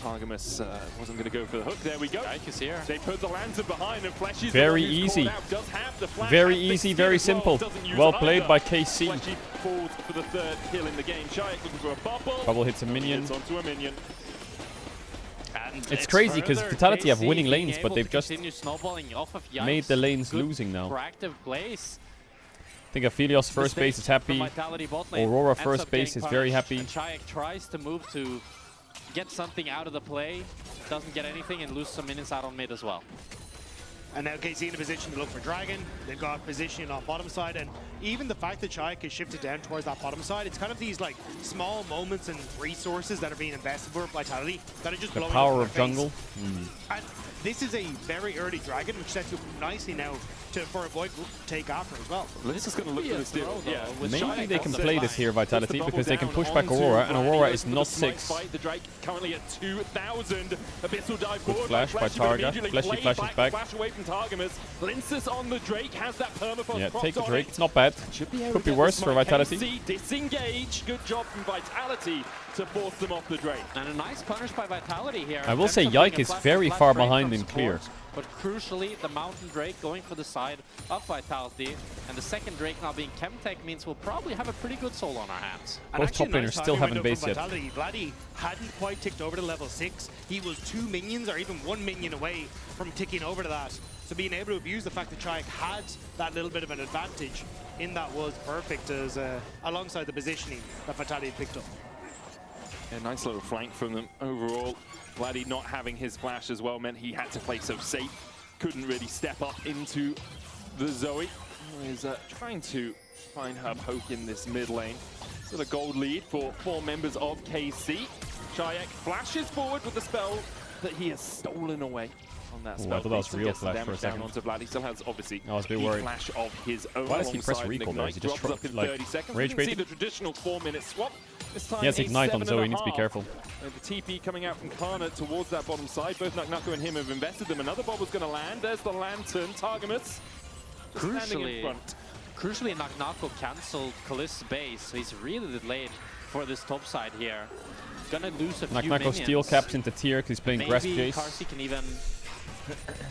Targamas wasn't going to go for the hook. There we go. Is here. They put the lantern behind and Fleshy's Very the one who's easy. called out. Does have the flash, Very has the easy, steal very as well. simple. Doesn't use Well it played either. by KC. Fleshy falls for the third kill in the game. Shaik looking for a bubble. Bubble hits a minion. Hits onto a minion. And It's crazy because further Vitality have KC winning being lanes, but able they've to just continue snowballing off of Yikes. made the lanes Good losing now. proactive plays. I think Aphelios first base is happy. Aurora first base is very happy. And Shaik tries to move to get something out of the play, doesn't get anything, and lose some minutes out on mid as well. And now KC in a position to look for Dragon. They've got positioning on bottom side, and even the fact that Shaik is shifted down towards that bottom side, it's kind of these like small moments and resources that are being invested for Vitality that are just The blowing power up of in their jungle. face. And this is a very early Dragon, which sets you up nicely now for a Void Group to take after as well. This is going to look for the steal. Yeah, Maybe they can play this here, Vitality, because they can push back Aurora, and Aurora is not 6. The Drake currently at 2,000. Abyssal dive Good forward. flash by Targa. Fleshy flashes back. Flash away from Targamas. Lincest on the Drake has that permafrost. Yeah, take the proc on Drake. it. It's not bad. Should be able Could to be get worse the for smite. Vitality. KC disengage. Good job from Vitality to force them off the Drake. And a nice punish by Vitality here. I will say Ends up being Yike a is flash very flash far break behind behind in clear. But crucially, the Mountain Drake going for the side of Vitality, and the second Drake now being Chemtech means we'll probably have a pretty good soul on our hands. Both top laners still haven't base yet. Vladdy hadn't quite ticked over to level 6. He was 2 minions or even 1 minion away from ticking over to that. So being able to abuse the fact that Chayek had that little bit of an advantage in that was perfect as alongside the positioning that Vitality had picked up. A nice little flank from them overall. Vladdy not having his flash as well meant he had to play so safe. Couldn't really step up into the Zoe. Is trying to find her poke in this mid lane. Still a gold lead for 4 members of KC. Chayek flashes forward with the spell that he has stolen away on that spell. I thought that was real flash for a second. Onto Vlad. He still has obviously I was a bit worried. flash of his own. Why does he press recall there? Is he just up in like 30 seconds. rage We can see baiting? the traditional 4-minute swap. This time He has Ignite on Zoe, he needs to be 7.5. careful. The TP coming out from Kana towards that bottom side. Both Naknako and him have invested them. Another bobble's going to land. There's the Lantern. Targamas standing in front. Crucially, Naknako cancelled Kalist's base, so he's really delayed for this top side here. Gonna lose a few Naknako minions. steel caps into tier because he's playing Grasp Maybe Jace. Carsey can even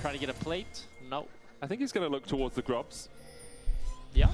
try to get a plate. No. I think he's going to look towards the grubs. Yeah.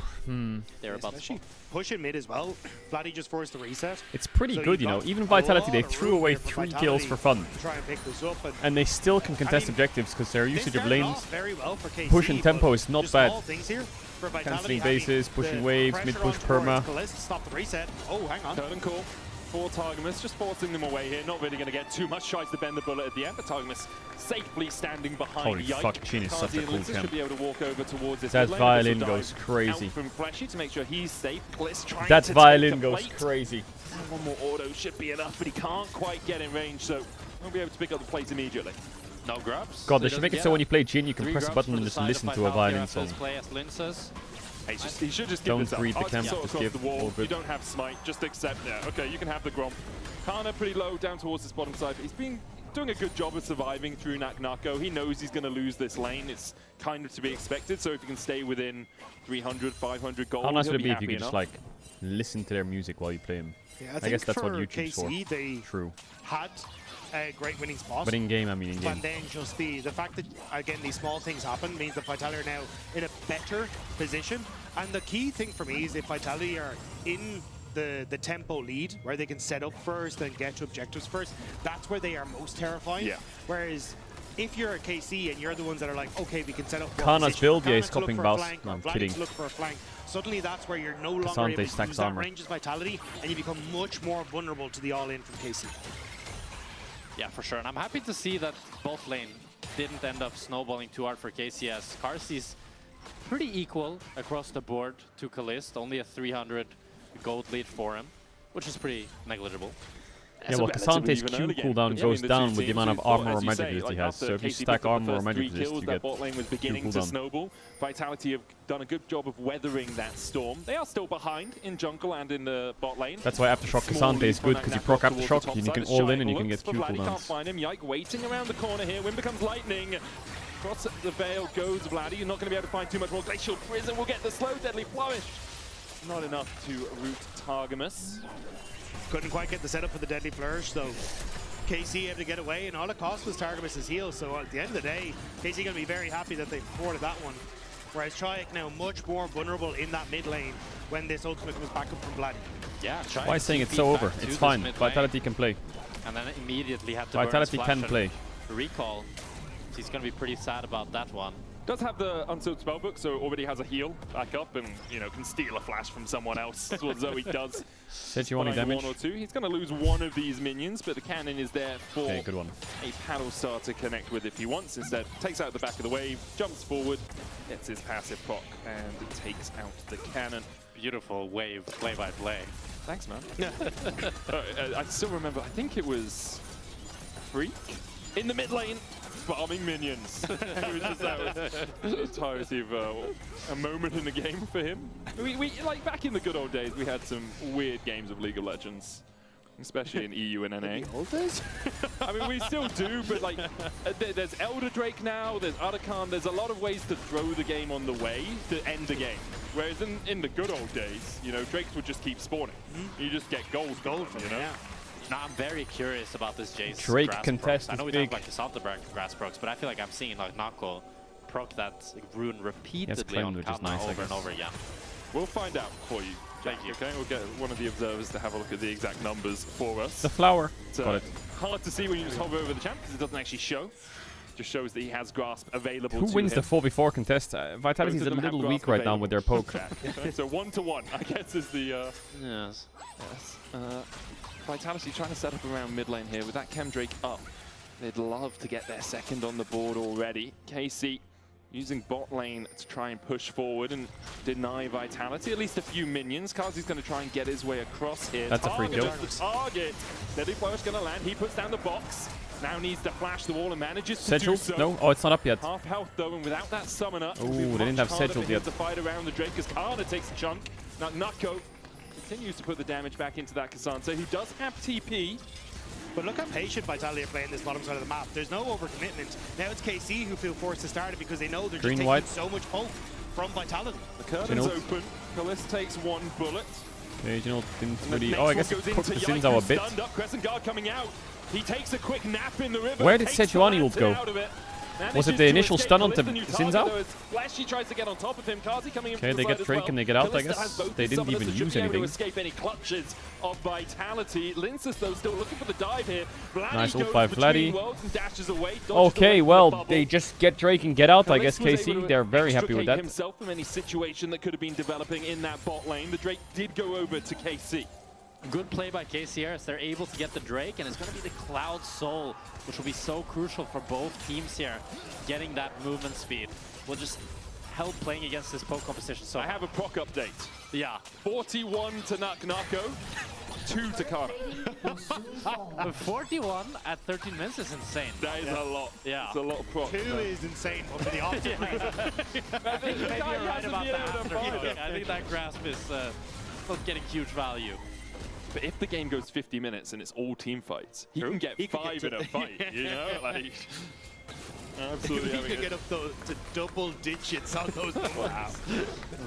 They're about Especially pushing mid as well. Vladdy just forced the reset. It's pretty So good, you've you know. got Even a Vitality, lot they of threw room away here for 3 Vitality kills for fun. to try and pick this up. And they still can contest mean, objectives because their They usage of started lanes, off very well for KC, push and tempo but is not just bad. small things here for Vitality. Cancelling Having bases, pushing the waves, pressure mid-push on towards perma. Kalist, stop the reset. Oh, hang on. Curtain call for Targamas, just forcing them away here. Not really going to get too much. Tries to bend the bullet at the end, but Targamas safely standing behind. Holy Yike. fuck, Chin is such a Kazi and cool Lindsay camp. should be able to walk over towards this That mid lane. violin This will goes dive crazy. Out from Fleshy to make sure he's safe. Bliss trying That to violin take a goes plate. crazy. One more auto should be enough, but he can't quite get in range, so won't be able to pick up the plate immediately. No grubs. God, they should make it so when you play Jhin, you can press a button and just listen to a violin song. Play as Linces. He should just give Don't this up. read the Arts camp, sort just across give the wall. all good. You don't have smite, just accept. Yeah, okay, you can have the Gromp. Kana pretty low down towards this bottom side. He's been doing a good job of surviving through Naknako. He knows he's going to lose this lane. It's kind of to be expected. So if you can stay within 300, 500 gold, How nice he'll would it be if happy you could enough. just like listen to their music while you play them? Yeah, I think guess that's what for YouTube's KC, for. They True. had a great winning spot. But in game, I mean in game. And then just the fact that, again, these small things happen means that Vitality are now in a better position. And the key thing for me is if Vitality are in the tempo lead, where they can set up first and get to objectives first, that's where they are most terrifying. Yeah. Whereas if you're a KC and you're the ones that are like, okay, we can set up one Kana's position, build, yeah, Kana is to look copying for a Baus. flank, No, or I'm Vladdy kidding. to look for a flank. Suddenly that's where you're no longer Kasante able to stacks use that armor. range as Vitality, and you become much more vulnerable to the all-in from KC. Yeah, for sure. And I'm happy to see that both lane didn't end up snowballing too hard for KCS. Carsey's pretty equal across the board to Kalist, only a 300 gold lead for him, which is pretty negligible. Yeah, well, Kasante's Q cooldown goes down with the amount of armor or magic resist he has. So if you stack armor or magic resist, you get bot lane was beginning Q to cooldown. snowball. Vitality have done a good job of weathering that storm. They are still behind in jungle and in the bot lane. That's why Aftershock Small Kasante lead is for good, because you Naknako proc towards the Aftershock, top and you can side. all in Shine and you can looks get for Q Vladdy, can't cooldowns. find him. Yike waiting around the corner here. Wind becomes lightning. Across the veil goes Vladdy. You're not going to be able to find too much more. Glacial Prison will get the slow deadly flourish. Not enough to root Targamas. Couldn't quite get the setup for the Deadly Flourish, so KC able to get away, and all it cost was Targamas' heal. So at the end of the day, KC going to be very happy that they afforded that one. Whereas Chayek now much more vulnerable in that mid lane when this ultimate comes back up from Vladdy. Yeah, Why is saying it's so over? It's fine. Vitality can play. And then immediately had to Vitality burn his can flash play. and recall. So he's going to be pretty sad about that one. Does have the unsealed spellbook, so already has a heal back up, and can steal a flash from someone else. That's what Zoe does. Sejuani Find damage. one or two. He's going to lose one of these minions, but the cannon is there for Okay, good one. a paddle star to connect with if he wants. Instead, takes out the back of the wave, jumps forward, gets his passive proc, and takes out the cannon. Beautiful wave play by play. Thanks, man. I still remember, I think it was Freak in the mid lane. Farming minions. It was just that entirety of a moment in the game for him. We like back in the good old days, we had some weird games of League of Legends, especially in EU and NA. Old days? I mean, we still do, but like, there's Elder Drake now, there's Otacon, there's a lot of ways to throw the game on the way to end the game. Whereas in the good old days, Drakes would just keep spawning. You just get gold from them, Yeah. No, I'm very curious about this Jace Drake grass contest procs. I know is we big. talk like the Santa grass procs, but I feel like I'm seeing like Nako proc that rune repeatedly cleaned, on which is Kama nice, I over and guess. over again. We'll find out for you. Thank you. Okay, we'll get one of the observers to have a look at the exact numbers for us. The flower. It's Got it. hard to see when you just hover over the champ because it doesn't actually show. Just shows that he has grasp available Who to wins him. the 4v4 contest? Vitality's Both a of them have little weak grasp right now with their available. poke. Okay, so 1-to-1, I guess, is the... Yes. Yes. Vitality trying to set up around mid lane here with that Chem Drake up. They'd love to get their second on the board already. KC using bot lane to try and push forward and deny Vitality. At least a few minions. Kazi's going to try and get his way across here. That's a free kill. The target. Deadly Flourish going to land. He puts down the box. Now needs to flash the wall and manages to do Sedgel? so. No? Oh, it's not up yet. Half health though, and without that summoner, Ooh, it'll be they didn't much have harder Sedgel for him yet. to fight around the Drake, because Kana takes a chunk. Now Nako continues to put the damage back into that Cassandra, who does have TP. But look how patient Vitality are playing this bottom side of the map. There's no overcommitment. Now it's KC who feel forced to start it because they know they're Green, just white. taking so much poke from Vitality. The curtain's General. open. Kalista takes one bullet. Okay, General didn't And the really... next Oh, I one guess he goes cooked into the Yike, Sinzao a who's bit. stunned up. Crescent Guard coming out. He takes a quick nap in the river. Where did takes Sejuani the ult go? out of it. Was it Manages the to initial escape. stun onto Kalista, new Sinzao? target, though, as Flashy tries to get on top of him. Kazi coming in Okay, from the they get side as Drake well. and they get out, I Kalista guess. has both They his didn't summoners, even so should use be able to anything. escape any clutches of Vitality. Linces, though, still looking for the dive here. Vladdy Nice ult goes by between Vladdy. worlds and dashes away, dodges Okay, away from the well, bubble. they just get Drake and get out, I guess, Kalista was able KC. to They're very happy with extricate that. himself from any situation that could have been developing in that bot lane. The Drake did go over to KC. Good play by KCR as they're able to get the Drake, and it's going to be the Cloud Soul, which will be so crucial for both teams here. Getting that movement speed will just help playing against this poke competition. So I have a proc update. Yeah. 41 to Nako, 2 to Kana. 41 at 13 minutes is insane. That is a lot. Yeah. It's a lot of proc. 2 is insane, but for the opposite reason. I think maybe you're right about that after healing. I think that grasp is not getting huge value. But if the game goes 50 minutes and it's all team fights, he can get 5 in a fight, you know? Like, absolutely He having could it. get up to double digits on those numbers. Wow.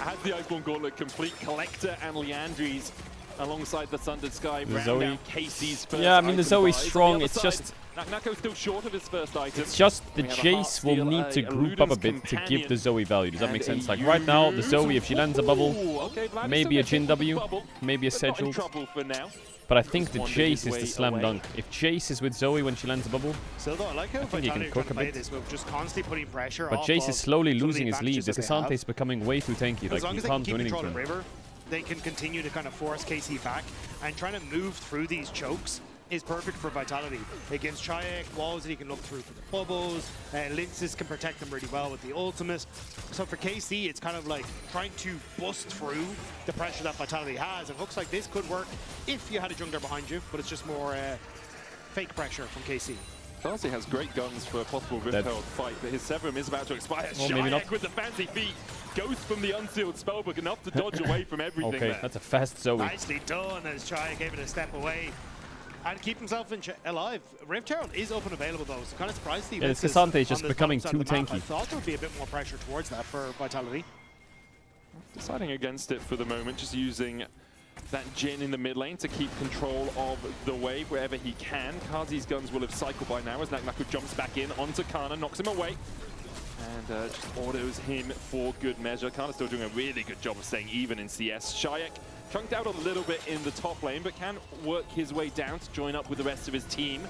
Has the Iceborne Gauntlet complete. Collector and Leandries alongside the Sundered Sky. The round Zoe. out Casey's first Yeah, I mean, the item Zoe's buys. On the strong. other It's side, just... Nako's still short of his first item. It's just the We have a Jace will Heartsteel, need to group up a bit to give companion, the Zoe value. Does that make and sense? a Like right now, the use. Zoe, if she lands a bubble, Ooh, okay, Vladdy's maybe a still Jhin getting the W, bubble, maybe a but not in Sedgel. trouble for now. But I think the Wandered his Jace is way the slam away. dunk. If Jace is with Zoe when she lands a bubble, Still though, I like how I think he can Vitality are cook trying to a play bit. this move, just constantly putting pressure but off Jace of is slowly some of the losing his lead. advantages This that they have. Cassandra is becoming way too tanky. As Like, long you as they can't can do keep anything control to of him. River, they can continue to kind of force KC back, and trying to move through these chokes is perfect for Vitality. Against Chayek, walls that he can look through for the bubbles, Linces can protect them really well with the ultimate. So for KC, it's kind of like trying to bust through the pressure that Vitality has, and hooks like this could work if you had a jungler behind you, but it's just more fake pressure from KC. Darcy has great guns for a possible Rift-Held fight, but his Severum is about to expire. Well, maybe not. Shayek with the fancy feet goes from the unsealed spellbook enough to dodge away from everything Okay, there. that's a fast Zoe. Nicely done as Chayek able to step away and keep himself alive. Rift Herald is up and available though, so kind of surprised he Yeah, missed this this Cassandra is on just this becoming bottom side too of the map. tanky. I thought there would be a bit more pressure towards that for Vitality. Deciding against it for the moment, just using that Jhin in the mid lane to keep control of the wave wherever he can. Kazi's guns will have cycled by now as Nako jumps back in onto Kana, knocks him away, and just autos him for good measure. Kana's still doing a really good job of staying even in CS. Shayek chunked out a little bit in the top lane, but can work his way down to join up with the rest of his team.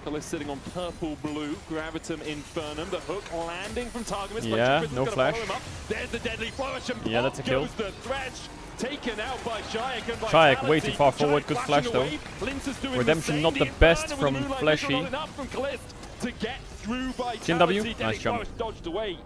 Kalista sitting on purple-blue, Gravitum Infernum, the hook landing from Targamas. Yeah, no flash. There's the deadly flourish and Yeah, that's a kill. goes the thresh. Taken out by Shayek and Shayek way Vitality. too far forward, Shayek good flashing flash though. away. Linces doing Redemption the not same. the best Inferno from with the moonlight Fleshy. vision, not enough from Kalist to get through Vitality. Jhin W, Deadly nice jump. flourish dodged away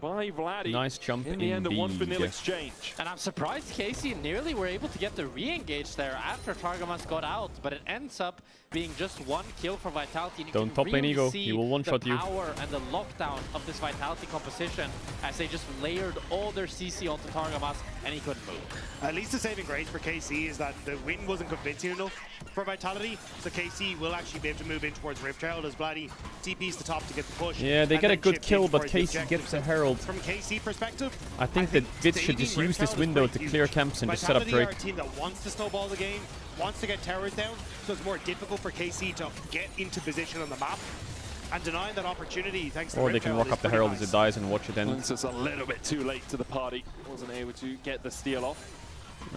by Vladdy. Nice jump in the end, a 1-for-0 indeed. exchange. And I'm surprised Casey nearly were able to get the re-engage there after Targamas got out, but it ends up being just one kill for Vitality. And you Don't can top lane really ego, see he will one-shot the you. power and the lockdown of this Vitality composition as they just layered all their CC onto Targamas and he couldn't move. At least the saving grace for KC is that the win wasn't convincing enough for Vitality, so KC will actually be able to move in towards Rift Herald as Vladdy TP's the top to get the push. Yeah, they and get a then good chip in kill, but towards the Casey objective. gets a Herald Herald. From KC perspective, I think that Vitz should just use this window to clear camps and just set up Drake. Vitality are a team that wants to snowball the game, wants to get towers down, so it's more difficult for KC to get into position on the map. And denying that opportunity thanks to Or they can walk up the Herald as it dies and watch it end. It's just a little bit too late to the party. Wasn't able to get the steal off.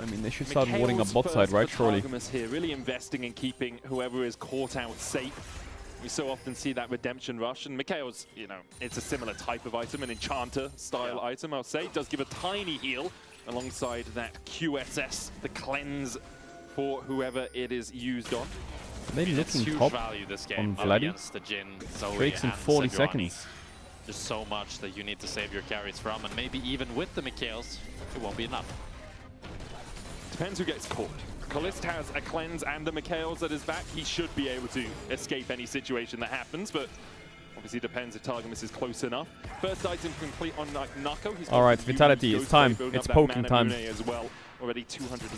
I mean, they should start warding up bot side, right? Surely. Here, really investing in keeping whoever is caught out safe. We so often see that redemption rush, and Mikhail's, you know, it's a similar type of item, an enchanter style item, I'll say. It does give a tiny heal alongside that QSS, the cleanse for whoever it is used on. Are they looking huge top value this on game Vladdy? against the Jhin, Zoe, Drake's in and 40 Sejuani. seconds. There's so much that you need to save your carries from, and maybe even with the Mikhails, it won't be enough. Depends who gets caught. Kalist has a cleanse and the Mikhails at his back. He should be able to escape any situation that happens, but obviously depends if Targamas is close enough. First item complete on Nako. All right, Vitality, it's time. It's poking time. As well. Already 270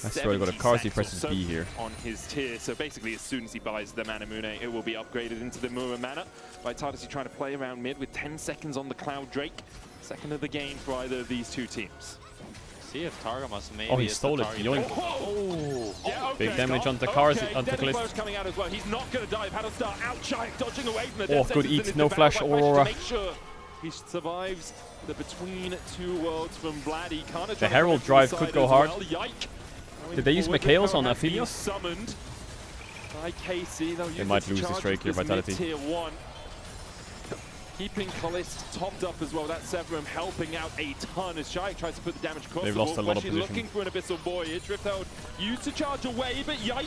I swear to God, if Carzzy presses B here. On his tier, so basically as soon as he buys the Manamune, it will be upgraded into the Mura mana. Vitality trying to play around mid with 10 seconds on the Cloud Drake. Second of the game for either of these two teams. See if Targamas maybe. Oh, he stole it. Yoink. Oh, yeah, okay. Big damage onto Carzzy, Okay, onto Deadly Kalist. Blow's coming out as well. He's not going to die. Battlestar outside, dodging away from the Oh, Death good Sentence eat. and No is flash, devoured by Aurora. Flash to make sure he survives the between two worlds from Vladdy. The Herald drive could go hard. Well. Did they use Mikhails on Aphelios? Summoned by KC. They might lose this Drake here, Vitality. Tier 1. Keeping Kalist topped up as well. That Severum helping out a ton as Shaik tries to put the damage across. They've lost a lot of position. Looking for an Abyssal Voyage. Rifthold used to charge away, but Yike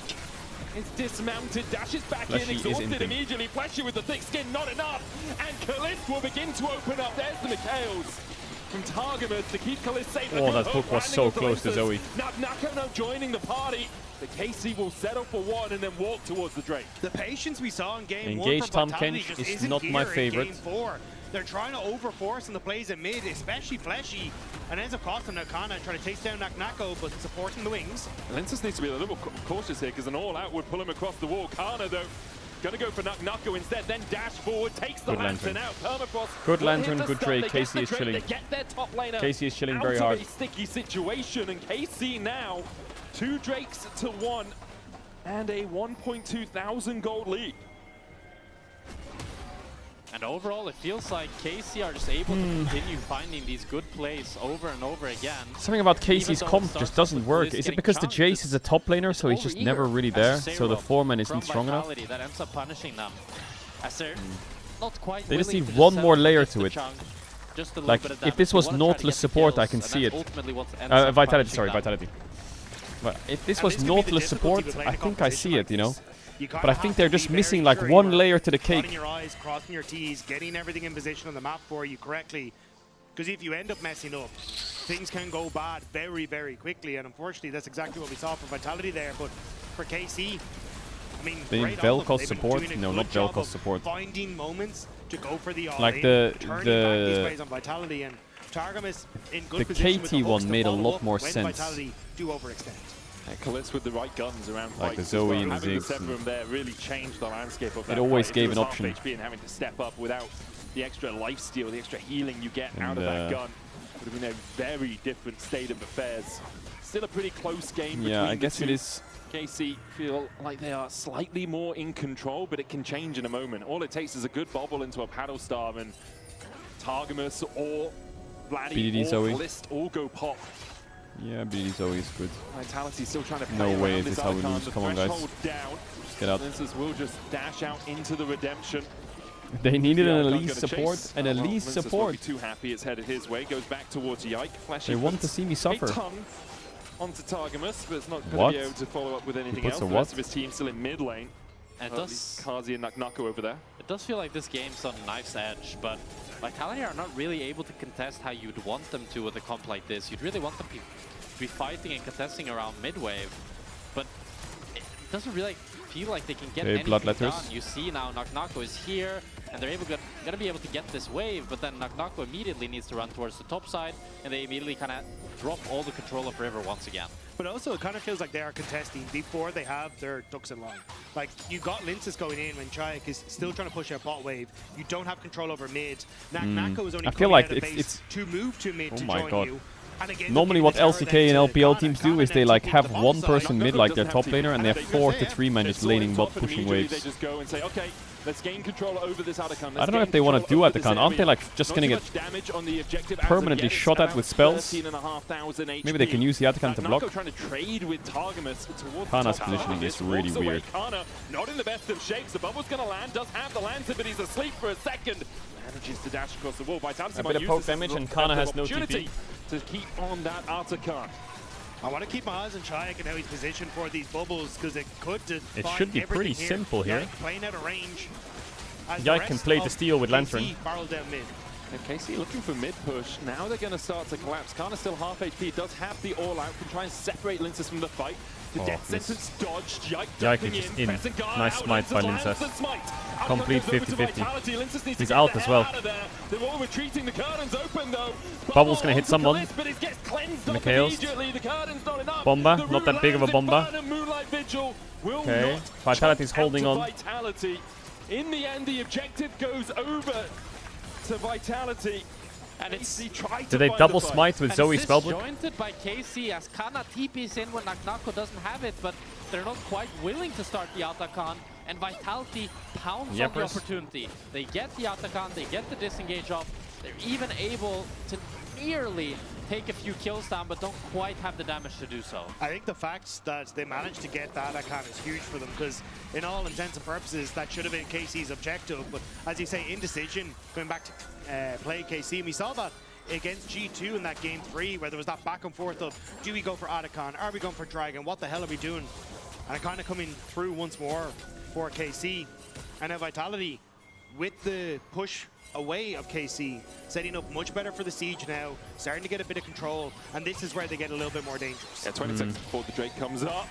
is dismounted, dashes back Fleshy in, is exhausted inting. immediately. Fleshy with the thick skin, not enough. And Kalist will begin to open up. There's the Mikhails from Targamas to keep Kalist safe. Oh, that hook was so close to Zoe. Nako now joining the party. The KC will settle for one and then walk towards the Drake. The patience we saw in game Engage 1 from Tom Vitality Kench just is isn't not here my in favorite. Game 4. They're trying to overforce in the plays at mid, especially Fleshy, and ends up costing Nakana trying to chase down Nako, but supporting the wings. Lensus needs to be a little cautious here because an all-out would pull him across the wall. Kana, though, going to go for Nako instead, then dash forward, takes the Good lantern lantern. out. Permafrost. Good will lantern, hit the good stun. Drake. They get KC the is Drake, chilling. They get their top laner KC is chilling out very of hard. a sticky situation, and KC now 2 Drakes to 1 and a 1.2 thousand gold lead. And overall, it feels like KC are just able to continue finding these good plays over and over again. Something about Even KC's though it comp starts just off doesn't with work. Blizz Is it getting because the chunked? Jace is a top laner, so he's just never really there, so the foreman isn't strong enough? That ends up punishing them. As they're not quite They just willing need to one settle more for layer just to the it. chunk, just a little Like, bit of if this damage. was They wanna try to Nautilus get the support, I kills, can and see that's it. ultimately what ends up Vitality, punishing sorry, them. Vitality. But if this And was this could be the Nautilus difficulty support, with playing I a think I see composition it, you know? You But kinda I think have they're to be just very missing like sure one you are layer to the dotting cake. your I's, crossing your T's, getting everything in position on the map for you correctly. Because if you end up messing up, things can go bad very, very quickly. And unfortunately, that's exactly what we saw for Vitality there. But for KC, I mean, They need great on them. Vel'Koz They've been support? doing a No, good not job Vel'Koz of support. Finding moments to go for the all-in, Like turning back these plays on Vitality. And Targamas in good the position with KT the hooks one to made a follow lot up more when sense. Vitality do overextend. And Kalist with the right guns around Like fights the as Zoe well. and the Having Ziggs the Severum there really changed the landscape of that always fight. gave If an it was option. half HP and having to step up without the extra life steal, the extra healing you get out of And, that gun. Would have been a very different state of affairs. Still a pretty close game between Yeah, I the guess two. it is. KC feel like they are slightly more in control, but it can change in a moment. All it takes is a good bobble into a paddle star and Targamas or Vladdy BDD or Zoe. List all go pop. Yeah, BD's always good. Vitality still trying to play No way around is this this how we icon. lose. The Come on, guys. threshold down. Just get out. Linces will just dash out into the redemption. They needed The an Icon elite gonna support. chase. An Oh, well, elite Linces won't support. be too happy. It's headed his way. Goes back towards Yike. They want to see me suffer. A ton onto Targamas, but it's not going What? to be able to follow up with anything puts else. a The what? rest of his team still in mid lane. And it does, Carzzy and Nako over there. it does feel like this game's on knife's edge, but Vitality are not really able to contest how you'd want them to with a comp like this. You'd really want them to be fighting and contesting around mid-wave, but it doesn't really feel like they can get Okay, anything Bloodletters. done. You see now Nako is here, and they're gonna be able to get this wave, but then Nako immediately needs to run towards the top side, and they immediately kind of drop all the control of River once again. But also, it kind of feels like they are contesting before they have their ducks in line. Like, you got Linces going in when Chayek is still trying to push out bot wave. You don't have control over mid. Nako is only I feel coming like out of it's base to move to mid to my join God. you. And again, Normally what LCK and LPL teams do is they like have one person mid, like their top laner, and they have 4 to 3 men just laning bot pushing waves. They just go and say, okay, let's gain control over this Atacon. I don't know if they want to do Atacon. Aren't they like just gonna get permanently shot at with spells? Maybe they can use the Atacon to block. Trying to trade with Targamas towards Kana's the top positioning side. is really weird. Kana not in the best of shapes. The bubble's gonna land. Does have the Lancer, but he's asleep for a second. Manages to dash across the wall. Vitality A bit of poke damage, and Kana has no TP. To keep on that Atacon. I want to keep my eyes on Chayek and how he's positioned for these bubbles, because it could It should be pretty simple here. Yike playing out of range. Yike can play the steal with Lantern. Barrel down mid. KC looking for mid push. Now they're going to start to collapse. Kana still half HP. Does have the all out. Can try and separate Linces from the fight. The death sentence dodged. Yike is just in. Nice smite by Linces. Complete 50-50. He's out as well. They're all retreating. The curtain's open though. Bubble's gonna hit someone. Mikhail's. Bomba. Not that big of a bomba. Okay. Vitality's holding on. Vitality. In the end, the objective goes over to Vitality. And it's Did they double smite with Zoe Spellbook? Jointed by KC as Kana TP's in when Nako doesn't have it, but they're not quite willing to start the Atacon, and Vitality pounds on the opportunity. They get the Atacon, they get the disengage off, they're even able to nearly take a few kills down, but don't quite have the damage to do so. I think the fact that they managed to get that Atacon is huge for them, because in all intents and purposes, that should have been KC's objective. But as you say, indecision, going back to play KC, and we saw that against G2 in that game 3, where there was that back and forth of, do we go for Atacon, are we going for Dragon, what the hell are we doing? And kind of coming through once more for KC. And now Vitality, with the push away of KC, setting up much better for the siege now, starting to get a bit of control, and this is where they get a little bit more dangerous. Yeah, 20 seconds before the Drake comes up.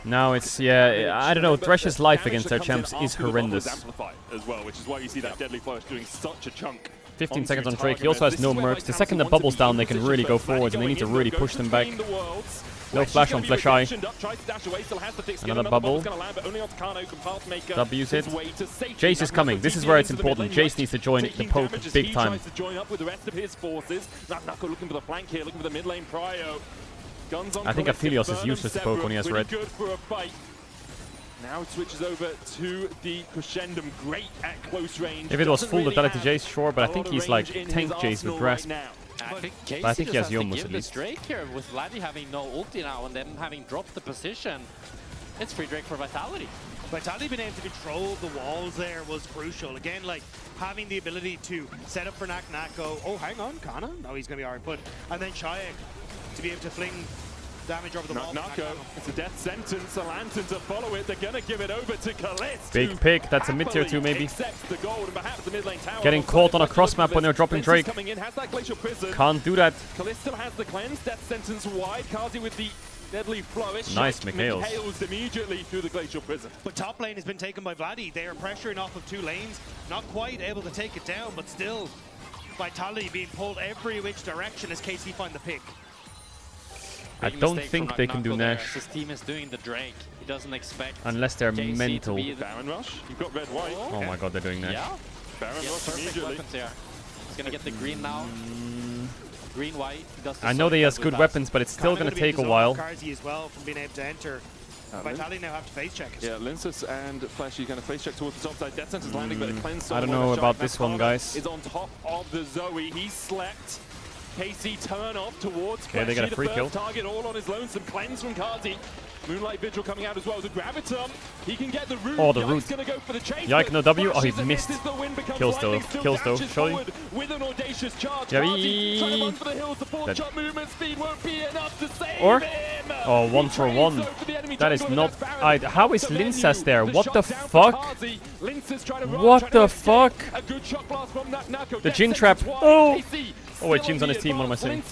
Now it's, yeah, I don't know, Thresh's life against their champs is horrendous. As well, which is why you see that Deadly Flourish doing such a chunk. 15 seconds on Drake, he also has no mercs. The second the bubble's down, they can really go forwards, and they need to really push them back. No flash on Flash Eye. Another bubble. W's it. Jace is coming. This is where it's important. Jace needs to join the poke big time. I think Aphelios is useless to poke when he has red. Now it switches over to the Crescendum. Great at close range. If it was full Vitality Jace, sure, but I think he's like tank Jace with Grasp. But I think he has Yomus at least. Drake here with Vladdy having no ulti now and then having dropped the position. It's free Drake for Vitality. Vitality being able to control the walls there was crucial. Again, like having the ability to set up for Nako. Oh, hang on, Kana? No, he's going to be alright. But and then Chayek to be able to fling damage over the wall. Nako, it's a death sentence. A Lantern to follow it. They're going to give it over to Kalist. Big pick. That's a mid-tier 2 maybe. The gold and perhaps the mid-lane tower. Getting caught on a cross map when they're dropping Drake. In, has that glacial prison. Can't do that. Kalist still has the cleanse. Death sentence wide. Kazi with the Deadly Flourish. Nice Mikhails. Mikhails immediately through the glacial prison. But top lane has been taken by Vladdy. They are pressuring off of 2 lanes. Not quite able to take it down, but still Vitality being pulled every which direction as KC find the pick. I don't think they can do Nash. His team is doing the Drake. He doesn't expect unless they're JC mental. Baron Rush. You've got red white. Oh my god, they're doing Nash. Yeah. Baron Rush immediately. He's gonna get the green now. Green white. I know they has good weapons, but it's still gonna take a while. Karzi as well from being able to enter. Vitality now have to face check it. Yeah, Linces and Flashy going to face check towards the top side. Death Sentence landing, but a cleanse. I don't know about this one, guys. Is on top of the Zoe. He slept. KC turn off towards okay, they got a free kill. Target all on his lonesome. Cleanse from Kazi. Moonlight Vigil coming out as well. The Gravitum. He can get the root. Oh, the root. Gonna go for the chase, Yike, no W. Oh, he missed. Kills though. Kills though. Surely. With an audacious charge. Javi. For the hills. The 4-shot movement speed won't be enough to save him. Oh, 1 for 1. That is not. How is Lincas there? What the fuck? What the fuck? The Jin trap. Oh. Oh wait, Jin's on his team. What am I saying?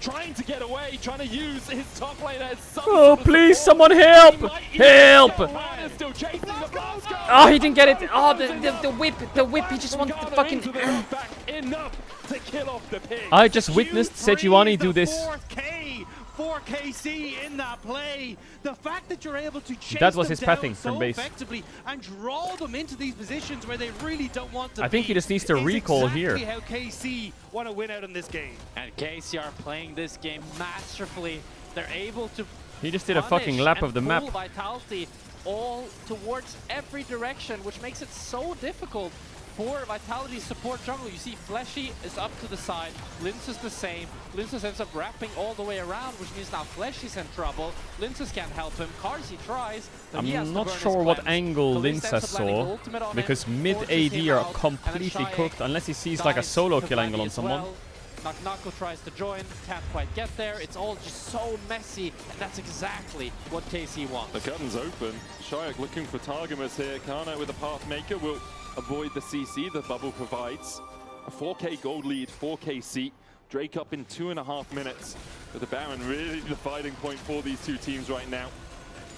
Trying to get away, trying to use his top laner as oh, please, someone help! Help! Oh, he didn't get it. Oh, the whip, he just wanted the fucking... I just witnessed Sejuani do this. for KC in that play. The fact that you're able to chase That was them his down pathing so from base. effectively and draw them into these positions where they really don't want to I think he just needs to recall here. Exactly how KC want to win out in this game. And KC are playing this game masterfully. They're able to He just did a fucking lap of the map. pull Vitality all towards every direction, which makes it so difficult for Vitality support jungle. You see Fleshy is up to the side, Linsus the same. Linsus ends up wrapping all the way around, which means now Fleshy's in trouble. Linsus can't help him. Carsey tries, but he has I'm to not burn his sure what cleanse. angle Kalista ends Linsa up landing saw, ultimate on him, because mid forces AD him are out, and then completely Shayak cooked unless he sees like a dives solo to kill angle Vladdy on as someone. well. Naknako tries to join, can't quite get there. It's all just so messy, and that's exactly what KC wants. The curtain's open. Shayak looking for Targamas here. Kana with the Pathmaker will avoid the CC the bubble provides. A 4k gold lead for KC. Drake up in 2.5 minutes. But the Baron really the fighting point for these two teams right now.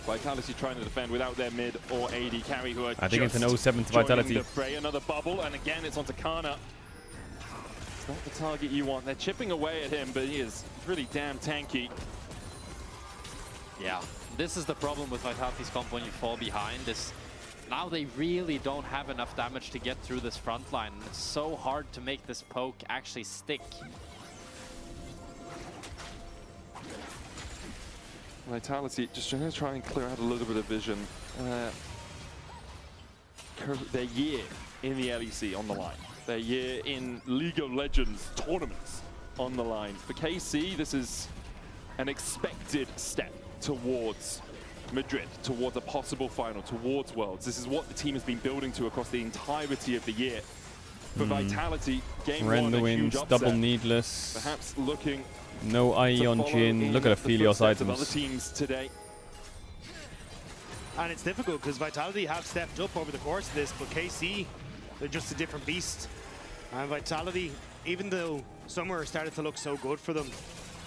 Vitality trying to defend without their mid or AD carry who are I think it's an just 0-7 to joining Vitality. the fray. Another bubble, and again it's onto Kana. It's not the target you want. They're chipping away at him, but he is really damn tanky. Yeah, this is the problem with Vitality's comp when you fall behind. Now they really don't have enough damage to get through this front line. And it's so hard to make this poke actually stick. Vitality just going to try and clear out a little bit of vision. Their year in the LEC on the line. Their year in League of Legends tournaments on the line. For KC, this is an expected step towards Madrid, towards a possible final, towards Worlds. This is what the team has been building to across the entirety of the year. For Vitality, game Rend one, the a huge wins, upset. double needless. Perhaps looking No IE on Jin. Look at Aphelios other items. teams today. And it's difficult because Vitality have stepped up over the course of this, but KC, they're just a different beast. And Vitality, even though summer started to look so good for them,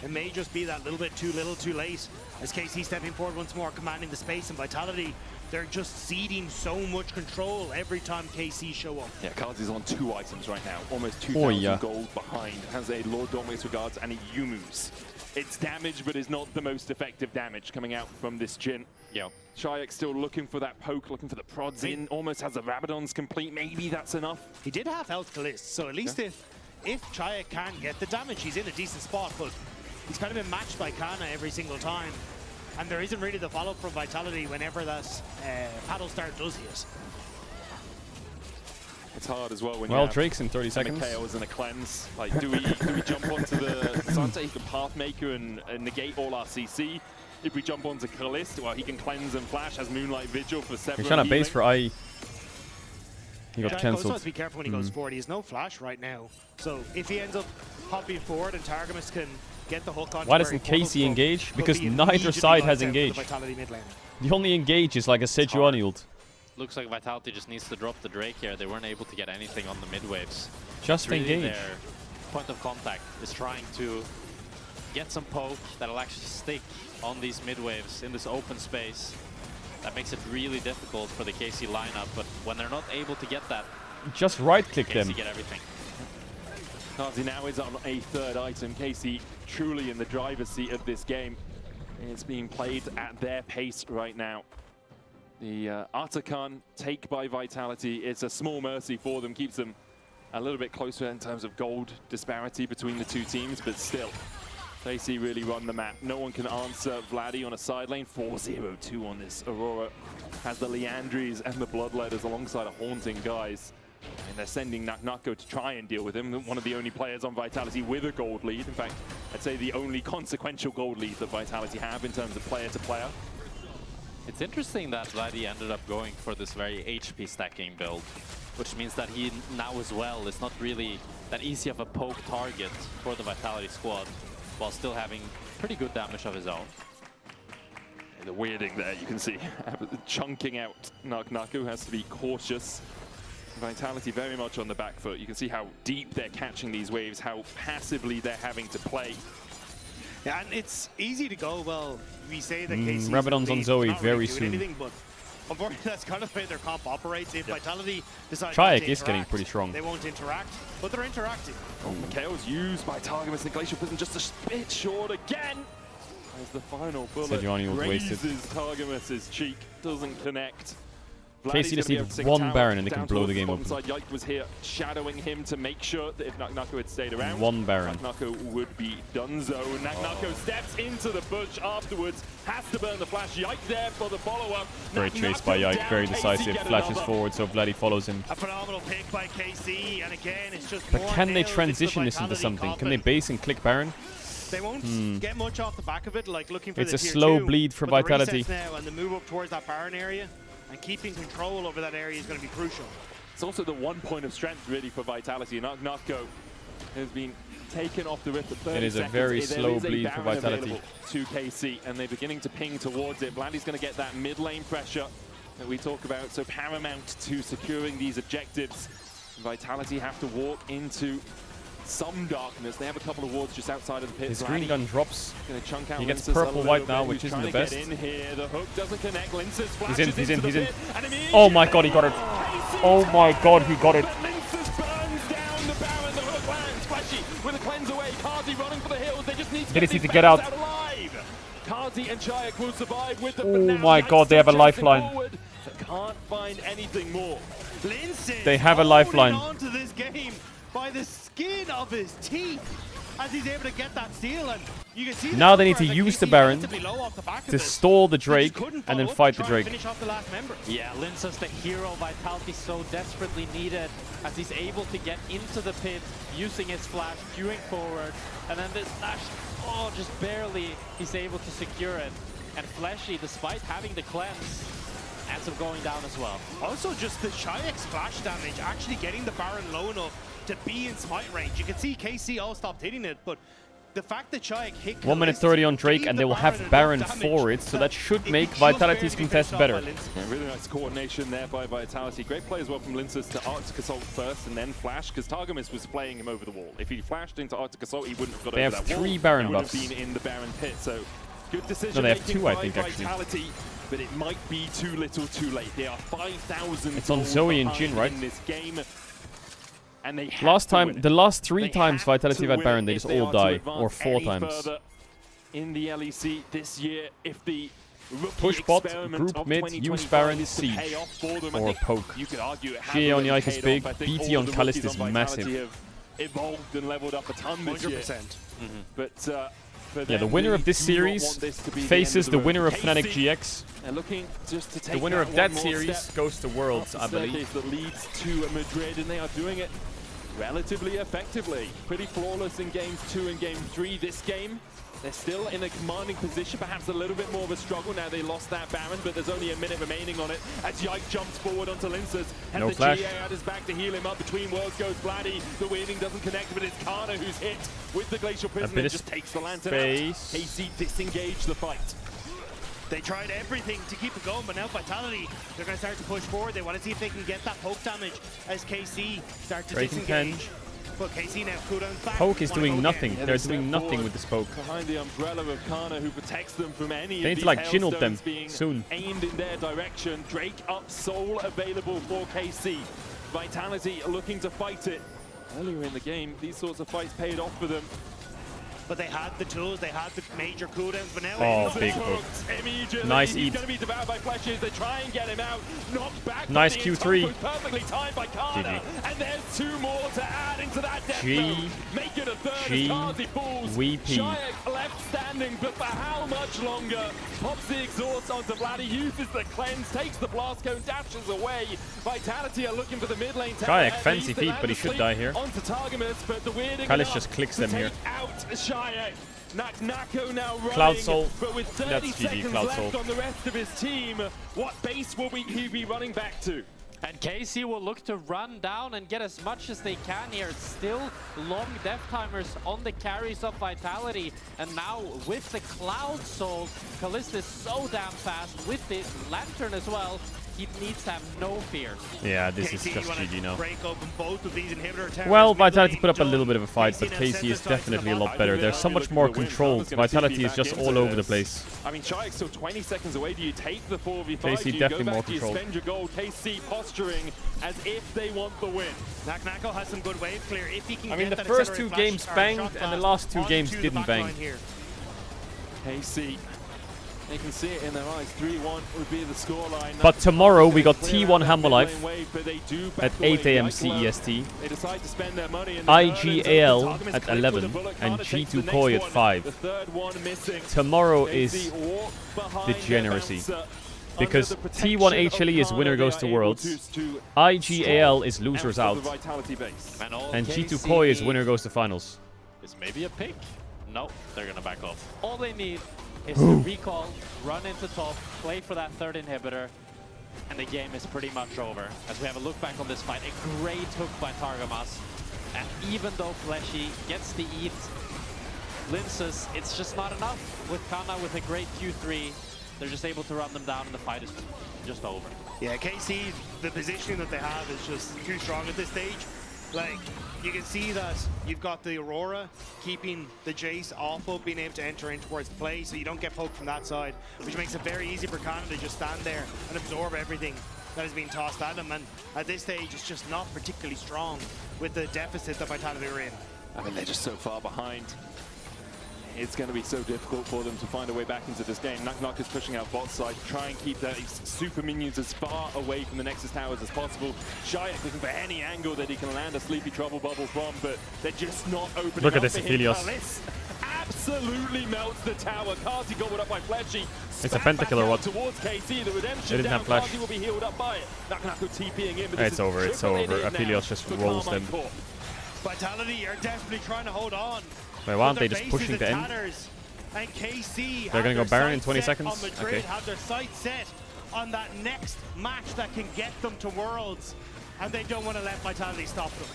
it may just be that little bit too little too late. As KC stepping forward once more, commanding the space, and Vitality, they're just ceding so much control every time KC show up. Yeah, Cards is on 2 items right now, almost 2,000 yeah. gold behind. Has a Lord Dominus Regards and a Yumu's. It's damage, but it's not the most effective damage coming out from this Jhin. Yeah. Shayak still looking for that poke, looking for the prods in, almost has the Rabadons complete. Maybe that's enough. He did have health Kalist, so at least if Shayak can get the damage, he's in a decent spot, but he's kind of been matched by Kana every single time. And there isn't really the follow-up from Vitality whenever that paddle start does hit. It's hard as well when Well, you have Drake's in 30 seconds. KOs and a cleanse. Like, do we jump onto the Sunset? He can Pathmaker and negate all our CC. If we jump onto Kalist, well, he can cleanse and flash, has Moonlight Vigil for several. He's trying to base healing. for IE. He got Jack cancelled. has to be careful when he goes forward. He has no flash right now. So if he ends up hopping forward and Targamas can get the hook on. Why doesn't KC engage? Because neither side has engaged. Vitality mid laner. The only engage is like a Sejuani ult. Looks like Vitality just needs to drop the Drake here. They weren't able to get anything on the mid waves. Just It's really engage. their point of contact is trying to get some poke that'll actually stick on these mid waves in this open space. That makes it really difficult for the KC lineup, but when they're not able to get that, Just right-click KC them. get everything. Kazi now is on a 3rd item. KC truly in the driver's seat of this game. It's being played at their pace right now. The Atakan take by Vitality is a small mercy for them, keeps them a little bit closer in terms of gold disparity between the two teams, but still, KC really run the map. No one can answer Vladdy on a side lane. 4-0-2 on this. Aurora has the Leandries and the Bloodletters alongside a Haunting guys. And they're sending Naknako to try and deal with him. One of the only players on Vitality with a gold lead. In fact, I'd say the only consequential gold lead that Vitality have in terms of player to player. It's interesting that Vladdy ended up going for this very HP stacking build, which means that he now as well is not really that easy of a poke target for the Vitality squad, while still having pretty good damage of his own. The weirding there, you can see, chunking out Naknaku, has to be cautious. Vitality very much on the back foot. You can see how deep they're catching these waves, how passively they're having to play. Yeah, and it's easy to go, well, we say that KC Rabadon's on Zoe very soon. Anything, but unfortunately, that's kind of the way their comp operates. If Vitality decides Triac not to is getting interact, pretty strong. They won't interact, but they're interacting. Oh, KO's used by Targamas and Glacial Prison just a bit short again. As the final bullet Sejuani was grazes wasted. Targamas's cheek, doesn't connect. KC just needed one Baron and they can blow the game open. Yike was here shadowing him to make sure that if Naknako had stayed around, One Baron. Naknako would be donezo. Naknako steps into the bush afterwards, has to burn the flash. Yike there for the follow-up. Great chase by Yike, very decisive. Flashes forward, so Vladdy follows him. A phenomenal pick by KC, and again, it's just But more can they nails transition into this into Vitality something? Can they confidence. base and click Baron? They won't get much off the back of it, like looking for It's the a tier slow 2, bleed for but the Vitality. resets now and the move up towards that Baron area and keeping control over that area is going to be crucial. It's also the one point of strength really for Vitality. Naknako has been taken off the rift at 30 It is a seconds. very There slow is a bleed for Baron Vitality. available to KC, and they're beginning to ping towards it. Vladdy's going to get that mid lane pressure that we talk about, so paramount to securing these objectives. Vitality have to walk into some darkness. They have a couple of wards just outside of the pit. His green gun drops. Gonna chunk out He gets Linces a purple-white little now, bit. which He's isn't the trying best. to get in here. The hook doesn't connect. Linces He's flashes in. into the He's in. pit, and immediately Oh my god, he got it. Oh my god, he got it. Linces burns down the Baron. The hook lands. Fleshy with a cleanse away. Kazi running for the hills. They just need to They just get need to these get Barons out. alive. Kazi and Chayak will survive with the Oh my god, they have a lifeline. Can't find anything more. Linces They have a lifeline. holding on to this game by the skin of his teeth as he's able to get that steal, and you can see Now they need to use the Baron to to stall the Drake and then fight the Drake. Finish off the last member. Yeah, Linces, the hero Vitality so desperately needed, as he's able to get into the pit using his flash, queuing forward, and then this dash, oh, just barely he's able to secure it. And Fleshy, despite having the cleanse, ends up going down as well. Also, just the Shayek's flash damage, actually getting the Baron low enough to be in smite range. You can see KC all stopped hitting it, but the fact that Shayek hit 1 minute 30 on Drake, and they will have Baron for it, so that should make Vitality's contest better. Yeah, really nice coordination there by Vitality. Great play as well from Linces to Arctic Assault first and then flash, because Targamas was playing him over the wall. If he flashed into Arctic Assault, he wouldn't have got They over have that wall. 3 Baron He would have buffs. been in the Baron pit, so good decision. No, they have 2, I think, actually. Vitality, but it might be too little too late. They are 5,000 It's on gold Zoe and behind Jhin, right? in this game. And they have Last to win time, it. the last 3 They times have Vitality to had win Baron, they if just they all are to die, advance or 4 any times. further in the LEC this year. If the rookie Push bot, experiment group of mid, 2025 use Baron, is to siege, pay off for them, I or think poke. you could argue it has GA on already Yike is paid big, off. I think BT all on the Kalist rookies is on massive. Vitality have evolved and leveled up a ton this year. 100%. But for Yeah, them, the winner we of this do not series want this to be faces the the end of winner of road. Fnatic KC, GX. they're looking just to take The winner of one that more series step goes to Worlds, up I the believe. staircase that leads to Madrid, and they are doing it relatively effectively. Pretty flawless in games 2 and game 3 this game. They're still in a commanding position, perhaps a little bit more of a struggle now they lost that Baron, but there's only a minute remaining on it as Yike jumps forward onto Linces. Has No the flash. GA at his back to heal him up. Between worlds goes Vladdy. The weirding doesn't connect, but it's Kana who's hit with the Glacial Prison bit and of just takes the lantern space. out. KC disengage the fight. They tried everything to keep it going, but now Vitality, they're going to start to push forward. They want to see if they can get that poke damage as KC start to Drake and Ken. disengage. But KC now cooldowns back. Poke is Wanna doing go nothing. again. They're step doing nothing forward with this poke. Behind the umbrella of Kana, who protects them from any They of need these to, like, Jhin ult them hailstones being soon. aimed in their direction. Drake up, Soul available for KC. Vitality looking to fight it. Earlier in the game, these sorts of fights paid off for them. But they had the tools, they had the major cooldowns, but now Oh, it's big Hooked hook. immediately. Nice He's eat. going to be devoured by flashes. They try and get him out. Knocked back. Nice but the Q3. attack was perfectly timed by Kana. GG. And there's 2 more to add into that death G. zone. Make it a third G. as Kazi falls. Weepy. Shayak left standing, but for how much longer? Pops the exhaust onto Vladdy, uses the cleanse, takes the blast cone, dashes away. Vitality are looking for the mid lane. Shayak, At fancy least feat, they but he land should asleep die here. Onto Targamas, but the weirding Kalist enough just clicks to them take here. out Shayak. Naknako now running, Cloud Soul. but with 30 That's GG, seconds Cloud left Soul. on the rest of his team, what base will he be running back to? And KC will look to run down and get as much as they can here. It's still long death timers on the carries of Vitality. And now with the Cloud Soul, Kalist is so damn fast with the Lantern as well. He needs to have no fears. Yeah, this is KC just wanna GG now. break open both of these inhibitor towers. Well, Mid Vitality lane put up a done. little bit of a fight, but now KC is synthesizing the definitely a bot. lot better. They're so much more controlled. Vitality is just all over the place. I mean, Shayak's still 20 seconds away. Do you take the 4v5? KC Do you definitely go more back? Do you controlled. spend your gold? KC posturing as if they want the win. Naknako has some good wave clear. If he can I mean, get the that first accelerated 2 flash games or banged, shot and the blast last 2 onto games the didn't back bang. line here. KC, they can see it in their eyes. 3-1 would be the scoreline. But tomorrow we got T1 Hammer Life but they do at back away. 8 AM Yikes, CEST, they decide to spend their money in the IGAL Targum is at clipped with a 11, bullet. and Kana takes the G2 next Koi at one. 5. The third one missing. Tomorrow KC is walk behind degeneracy. their bouncer. Because Under the protection T1 of HLE is Kana, winner they goes are to able Worlds, to IGAL is stroll losers out out, of the Vitality base. and G2 Koi is winner goes to finals. Is maybe a pick? No, they're gonna back off. All they need is to recall, run into top, play for that third inhibitor, and the game is pretty much over. As we have a look back on this fight, a great hook by Targamas. And even though Fleshy gets the eat, Linces, it's just not enough. With Kana with a great Q3, they're just able to run them down and the fight is just over. Yeah, KC, the positioning that they have is just too strong at this stage. Like, you can see that you've got the Aurora keeping the Jace off of being able to enter in towards the play, so you don't get poked from that side, which makes it very easy for Kana to just stand there and absorb everything that is being tossed at him. And at this stage, it's just not particularly strong with the deficit that Vitality are in. I mean, they're just so far behind. It's going to be so difficult for them to find a way back into this game. Knock is pushing out bot side to try and keep their super minions as far away from the Nexus towers as possible. Shayak looking for any angle that he can land a sleepy trouble bubble from, but they're just not opening Look at up this for him. Aphelios. Kalis absolutely melts the tower. Kazi got it up by Fleshy. It's a Pentakiller what? Towards KC, the redemption They didn't have flash. Kazi will be healed up by it. Knock TPing in, but It's over, it's over. Aphelios just rolls them. Vitality are desperately trying to hold on. Wait, why aren't they just pushing the end? And KC They're gonna go Baron in 20 seconds? On Madrid, Okay. have their sights set on that next match that can get them to Worlds, and they don't want to let Vitality stop them.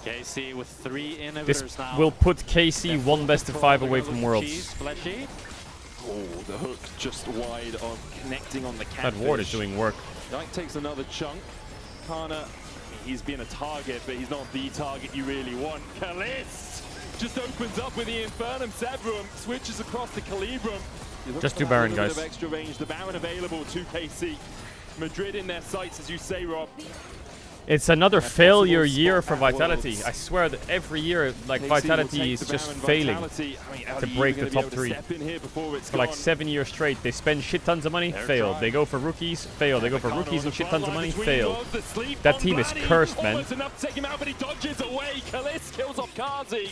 KC with 3 inhibitors This now. will put KC one best of 5 away from Worlds. Fleshy. Oh, the hook just wide of connecting on the catfish. That ward is doing work. Knight takes another chunk. Kana, he's been a target, but he's not the target you really want. Kalis just opens up with the Infernum Severum, switches across the Calibrum. Just do Baron, guys. Of extra range. The Baron available to KC. Madrid in their sights, as you say, Rob. It's another failure year for Vitality. I swear that every year, like, KC Vitality is just failing to break the top 3. For like 7 years straight, they spend shit tons of money, failed. They go for rookies, failed. They go for rookies and shit tons of money, failed. That team is cursed, man. Almost enough to take him out, but he dodges away. Kalis kills off Kazi.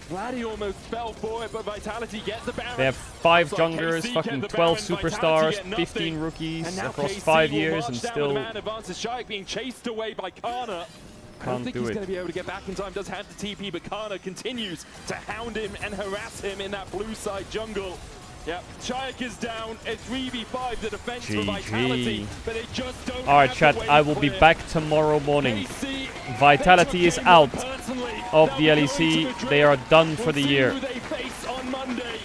Vladdy almost fell for it, but Vitality get the Baron. They have 5 Looks like junglers, KC fucking get the 12 Baron, Vitality superstars, get 15 nothing. rookies And now across KC 5 will years, march and down still with a man advances. Shayak being chased away by Kana. I don't can't think do he's it. going to be able to get back in time. Does have the TP, but Kana continues to hound him and harass him in that blue side jungle. Yep, Shayak is down. A 3v5, the defense for Vitality, but they just don't Alright, have chat, the way I will for be it. back tomorrow morning. KC, Vitality they is took out him personally. of They'll the be going LEC. to Madrid. They are done for We'll the see year. who they face on Monday.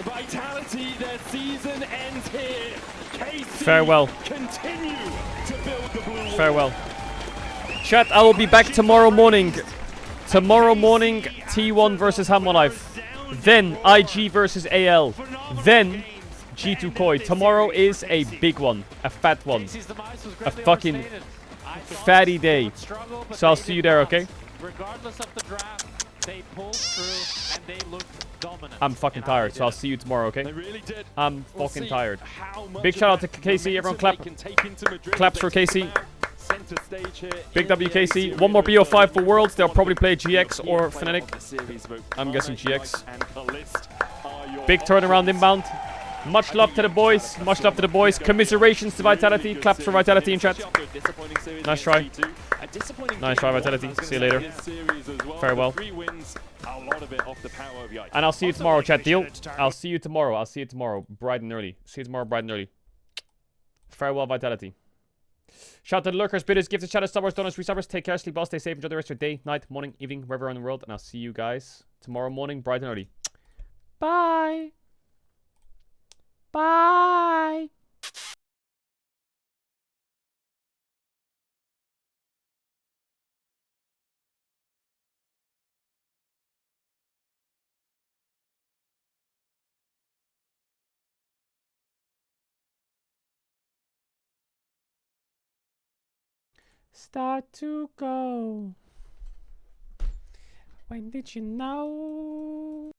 Vitality, their season ends here. KC Farewell. continue to build the blue wall. Farewell. Chat, I will be back tomorrow morning. Tomorrow morning, T1 versus Hammer Life. Then IG versus AL. Then G2 Koi. Tomorrow is a big one. A fat one. A fucking fatty day. So I'll see you there, okay? Regardless of the draft, they pulled through and they looked dominant. I'm fucking tired, so I'll see you tomorrow, okay? They really did. I'm We'll fucking see tired. how much Big of shout out to that KC, everyone clap. momentum they can take into Madrid. Claps for They KC. took center stage here Big in W the KC. LEC One more arena. BO5 for Worlds. They'll probably play GX or Player Fnatic. of the series, but I'm guessing Kana, GX. and Kalist are your Big turnaround options. inbound. Much love to the boys. Much love to the boys. Commiserations to Vitality. Claps for Vitality in chat. Nice try. Nice try, Vitality. See you later. Farewell. And I'll see you tomorrow, chat. Deal? I'll see you tomorrow. I'll see you tomorrow. Bright and early. See you tomorrow, bright and early. Farewell, Vitality. Shout out to the lurkers, bidders, gifted, shadows, subbers, donuts, resubbers. Take care, sleep well, stay safe, enjoy the rest of your day, night, morning, evening, wherever in the world. And I'll see you guys tomorrow morning, bright and early. Bye. Bye. Start to go. When did you know?